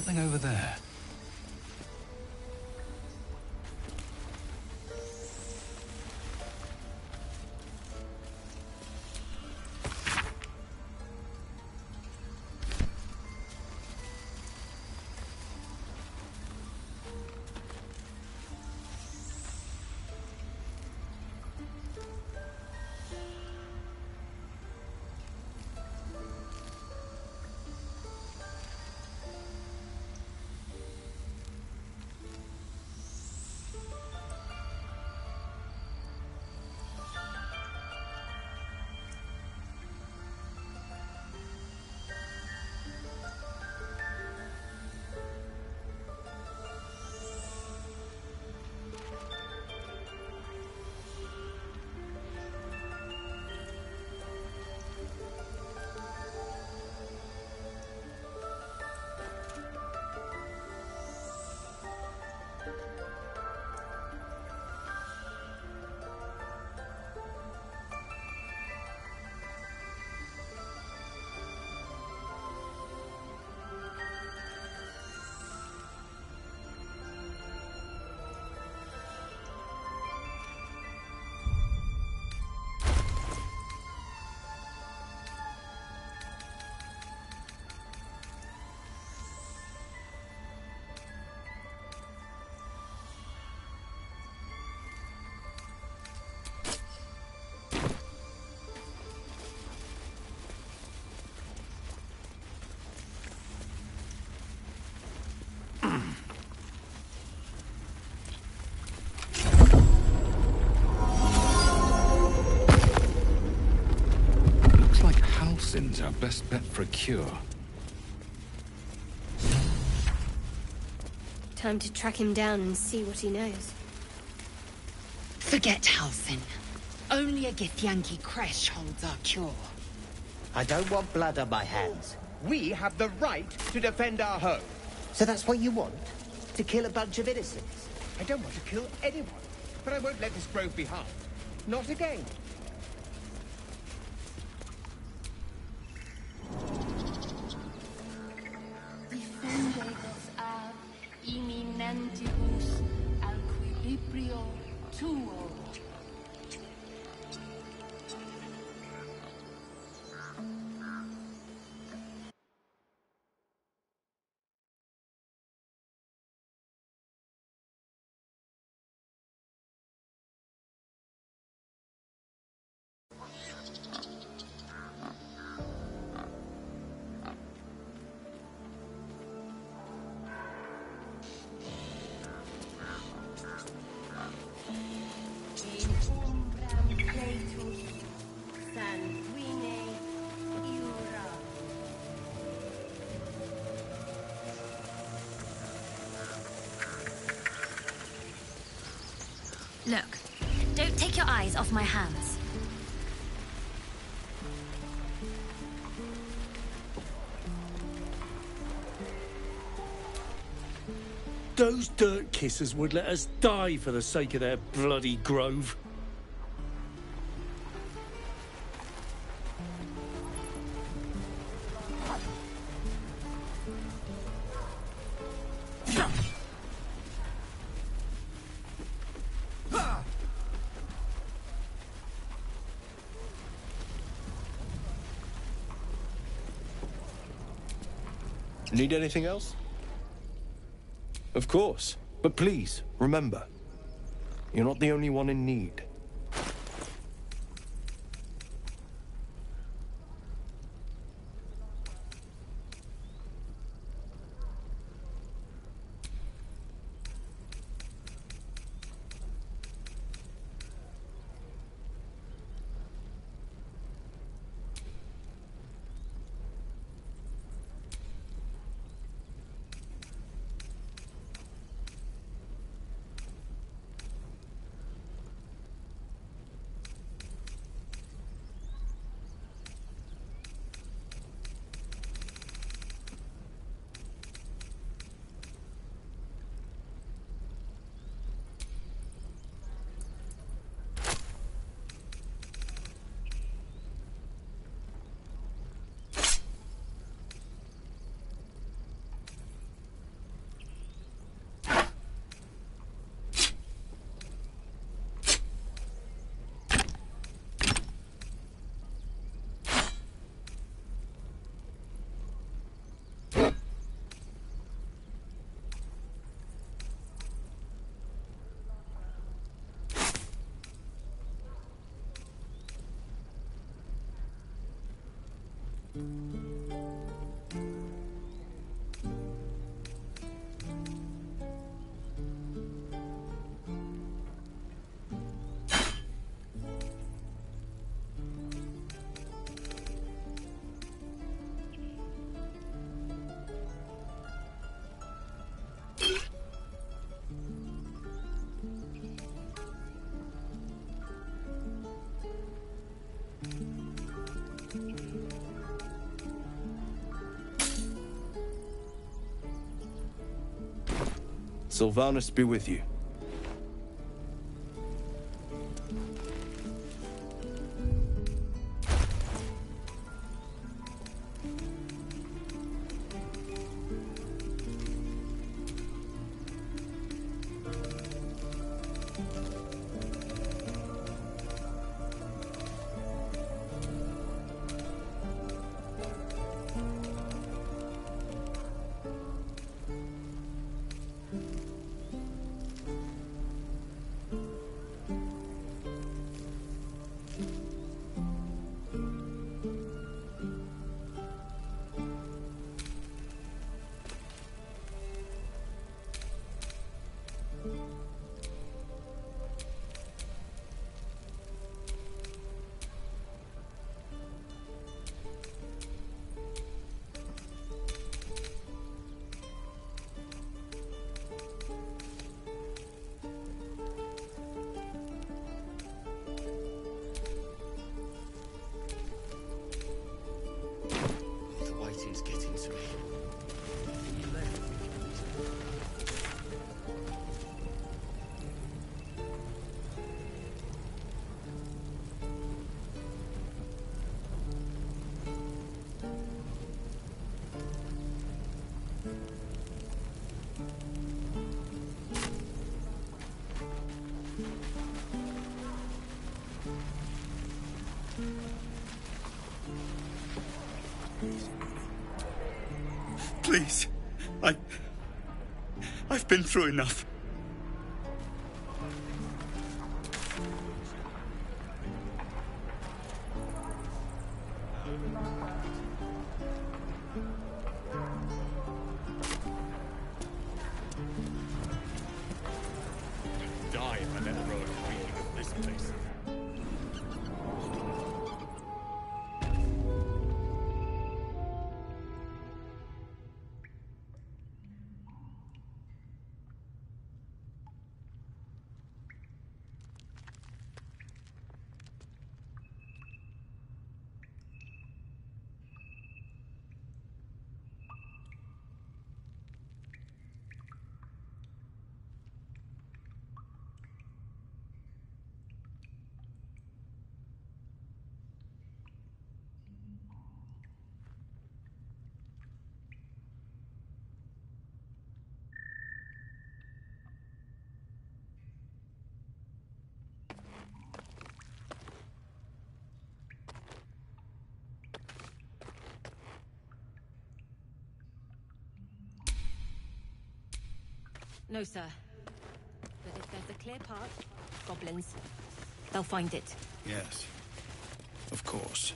something over there. Halsin's our best bet for a cure. Time to track him down and see what he knows. Forget Halsin. Only a Githyanki creche holds our cure. I don't want blood on my hands. We have the right to defend our home. So that's what you want? To kill a bunch of innocents? I don't want to kill anyone, but I won't let this grove be harmed. Not again. Defendedos ab imminentibus equilibrio tuo. Look, don't take your eyes off my hands. Those dirt kissers would let us die for the sake of their bloody grove. Need anything else? Of course. But please, remember, you're not the only one in need. Sylvanus be with you. Please. I've been through enough. Die if I let a road reeking of this place. No, sir. But if there's a clear path, goblins, they'll find it. Yes. Of course.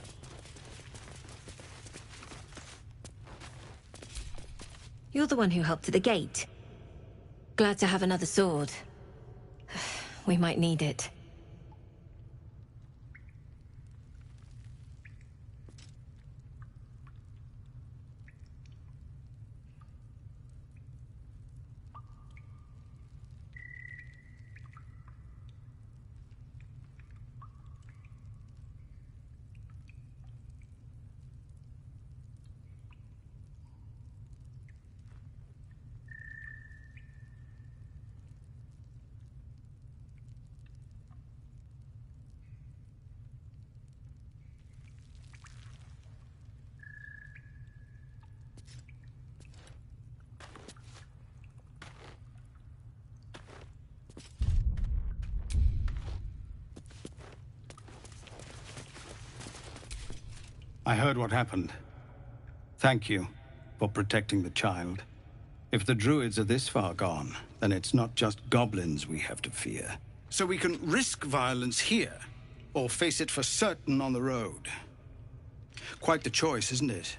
You're the one who helped at the gate. Glad to have another sword. We might need it. I heard what happened. Thank you for protecting the child. If the druids are this far gone, then it's not just goblins we have to fear. So we can risk violence here, or face it for certain on the road. Quite the choice, isn't it?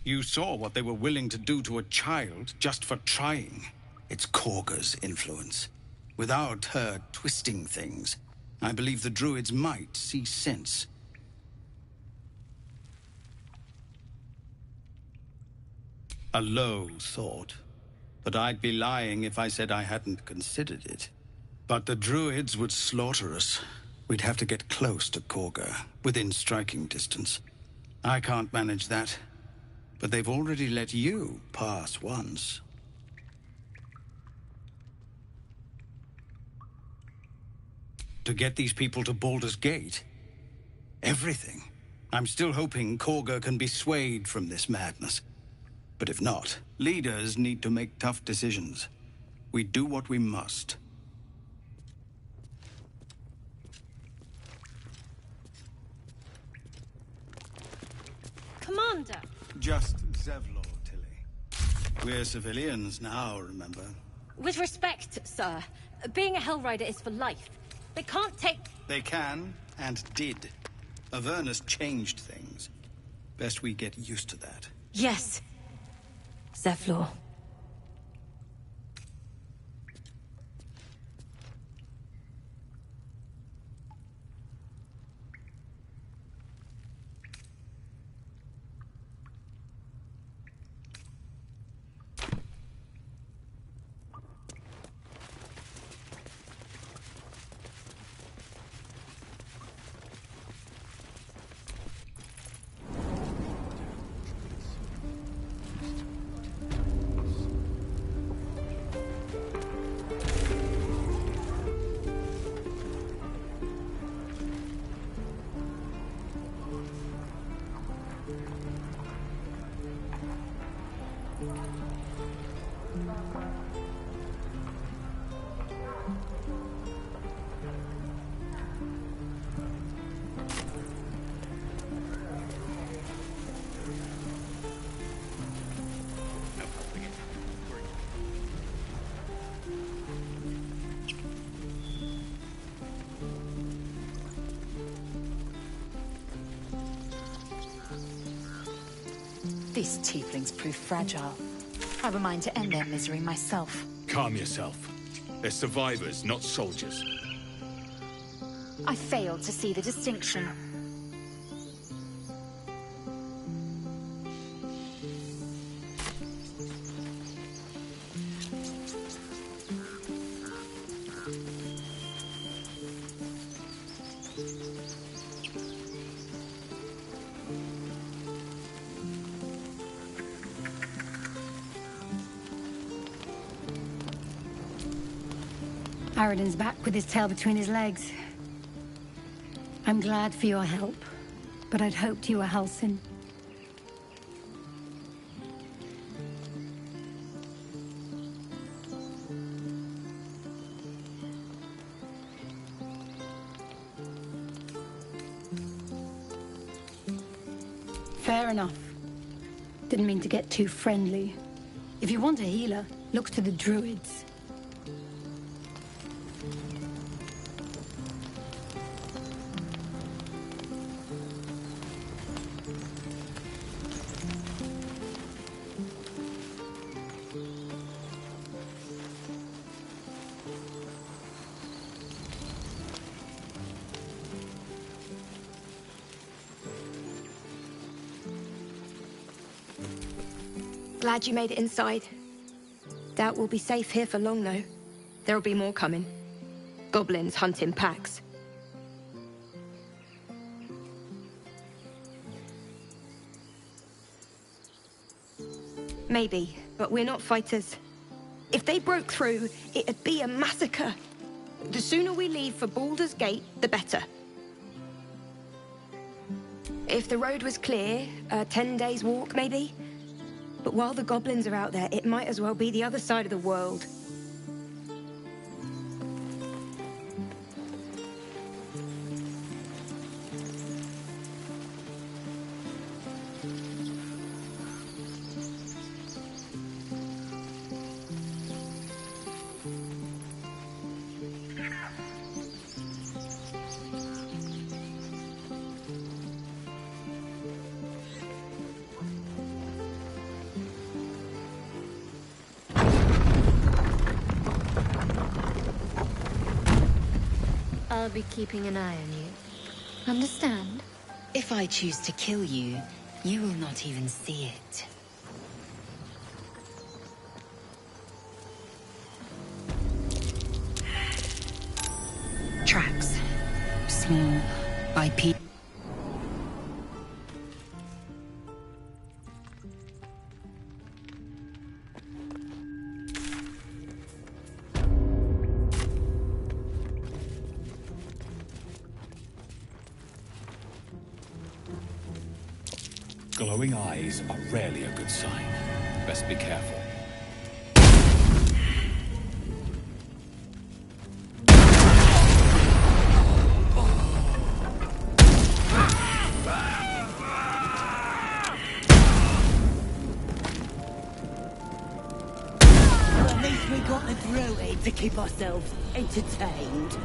You saw what they were willing to do to a child just for trying. It's Korga's influence. Without her twisting things, I believe the druids might see sense. A low thought, but I'd be lying if I said I hadn't considered it. But the druids would slaughter us. We'd have to get close to Korga, within striking distance. I can't manage that. But they've already let you pass once. To get these people to Baldur's Gate? Everything. I'm still hoping Korga can be swayed from this madness. But if not, leaders need to make tough decisions. We do what we must. Commander! Just Zevlor, Tilly. We're civilians now, remember? With respect, sir, being a Hellrider is for life. They can't take... They can, and did. Avernus changed things. Best we get used to that. Yes. Zevlor. These tieflings prove fragile. I have a mind to end their misery myself. Calm yourself. They're survivors, not soldiers. I failed to see the distinction. Aradin's back with his tail between his legs. I'm glad for your help, but I'd hoped you were Halsin. Fair enough. Didn't mean to get too friendly. If you want a healer, look to the druids. Glad you made it inside. Doubt we'll be safe here for long, though. There'll be more coming. Goblins hunt in packs. Maybe, but we're not fighters. If they broke through, it'd be a massacre. The sooner we leave for Baldur's Gate, the better. If the road was clear, 10 days walk maybe. But while the goblins are out there, it might as well be the other side of the world. I'll be keeping an eye on you. Understand? If I choose to kill you, you will not even see it. Tracks. Small. IP. Glowing eyes are rarely a good sign. Best be careful. At least we got the druid to keep ourselves entertained.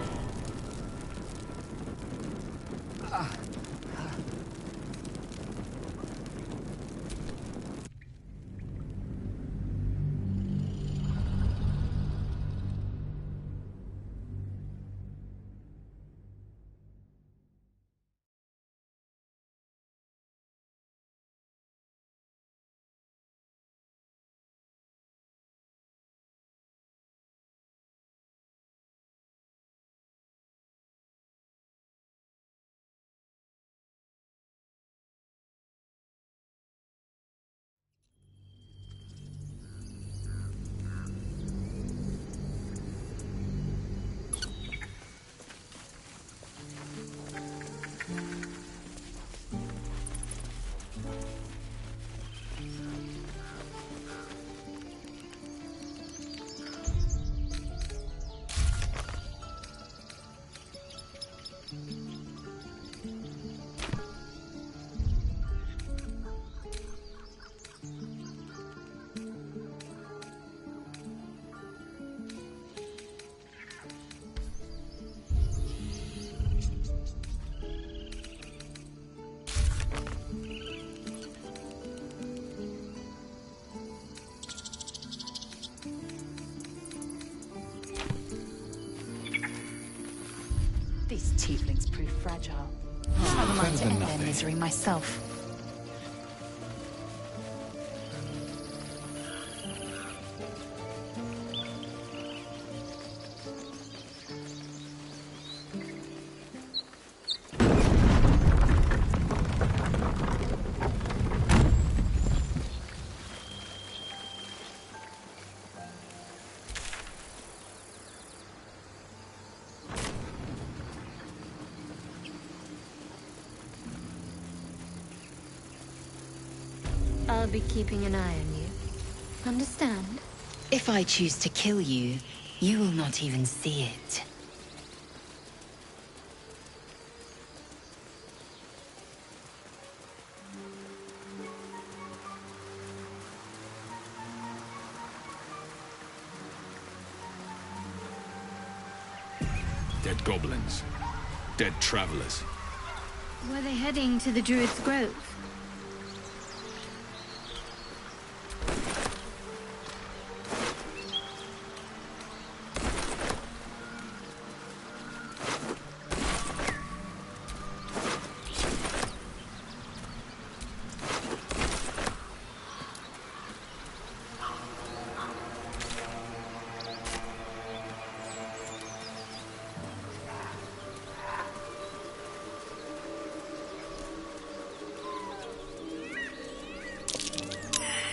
These tieflings prove fragile. I would like to end their misery myself. I'll be keeping an eye on you. Understand? If I choose to kill you, you will not even see it. Dead goblins. Dead travelers. Were they heading to the Druid's Grove?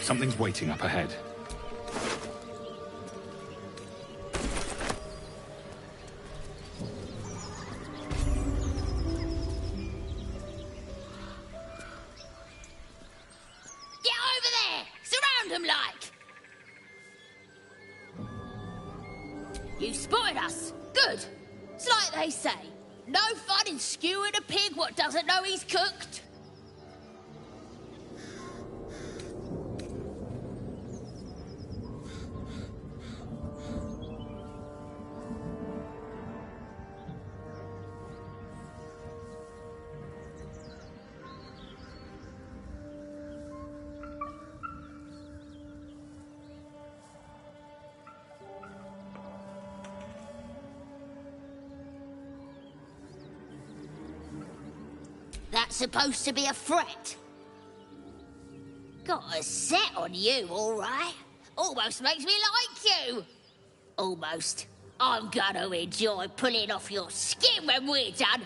Something's waiting up ahead. You spotted us. Good. It's like they say. No fun in skewing a pig what doesn't know he's cooked. That's supposed to be a threat. Got a set on you, all right. Almost makes me like you. Almost. I'm gonna enjoy pulling off your skin when we're done.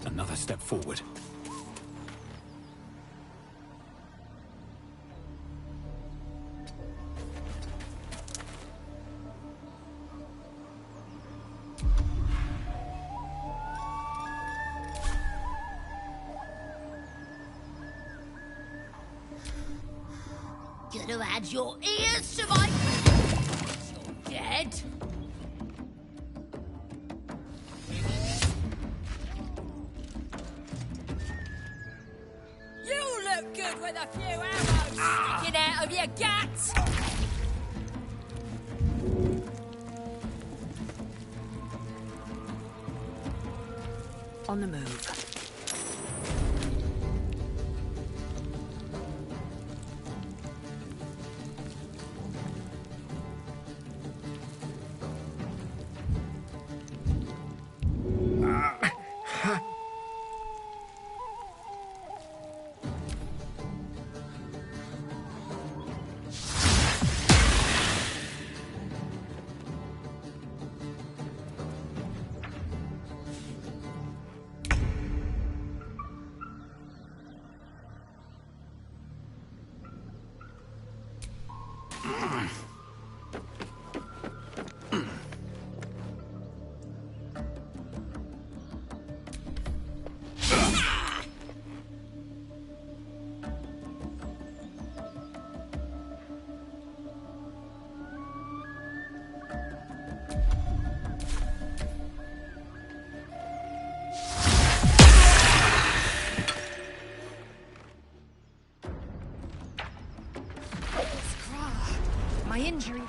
Another step forward. Gonna add your ears to my... You're dead. You look good with a few arrows sticking out of your guts. On the move. My injury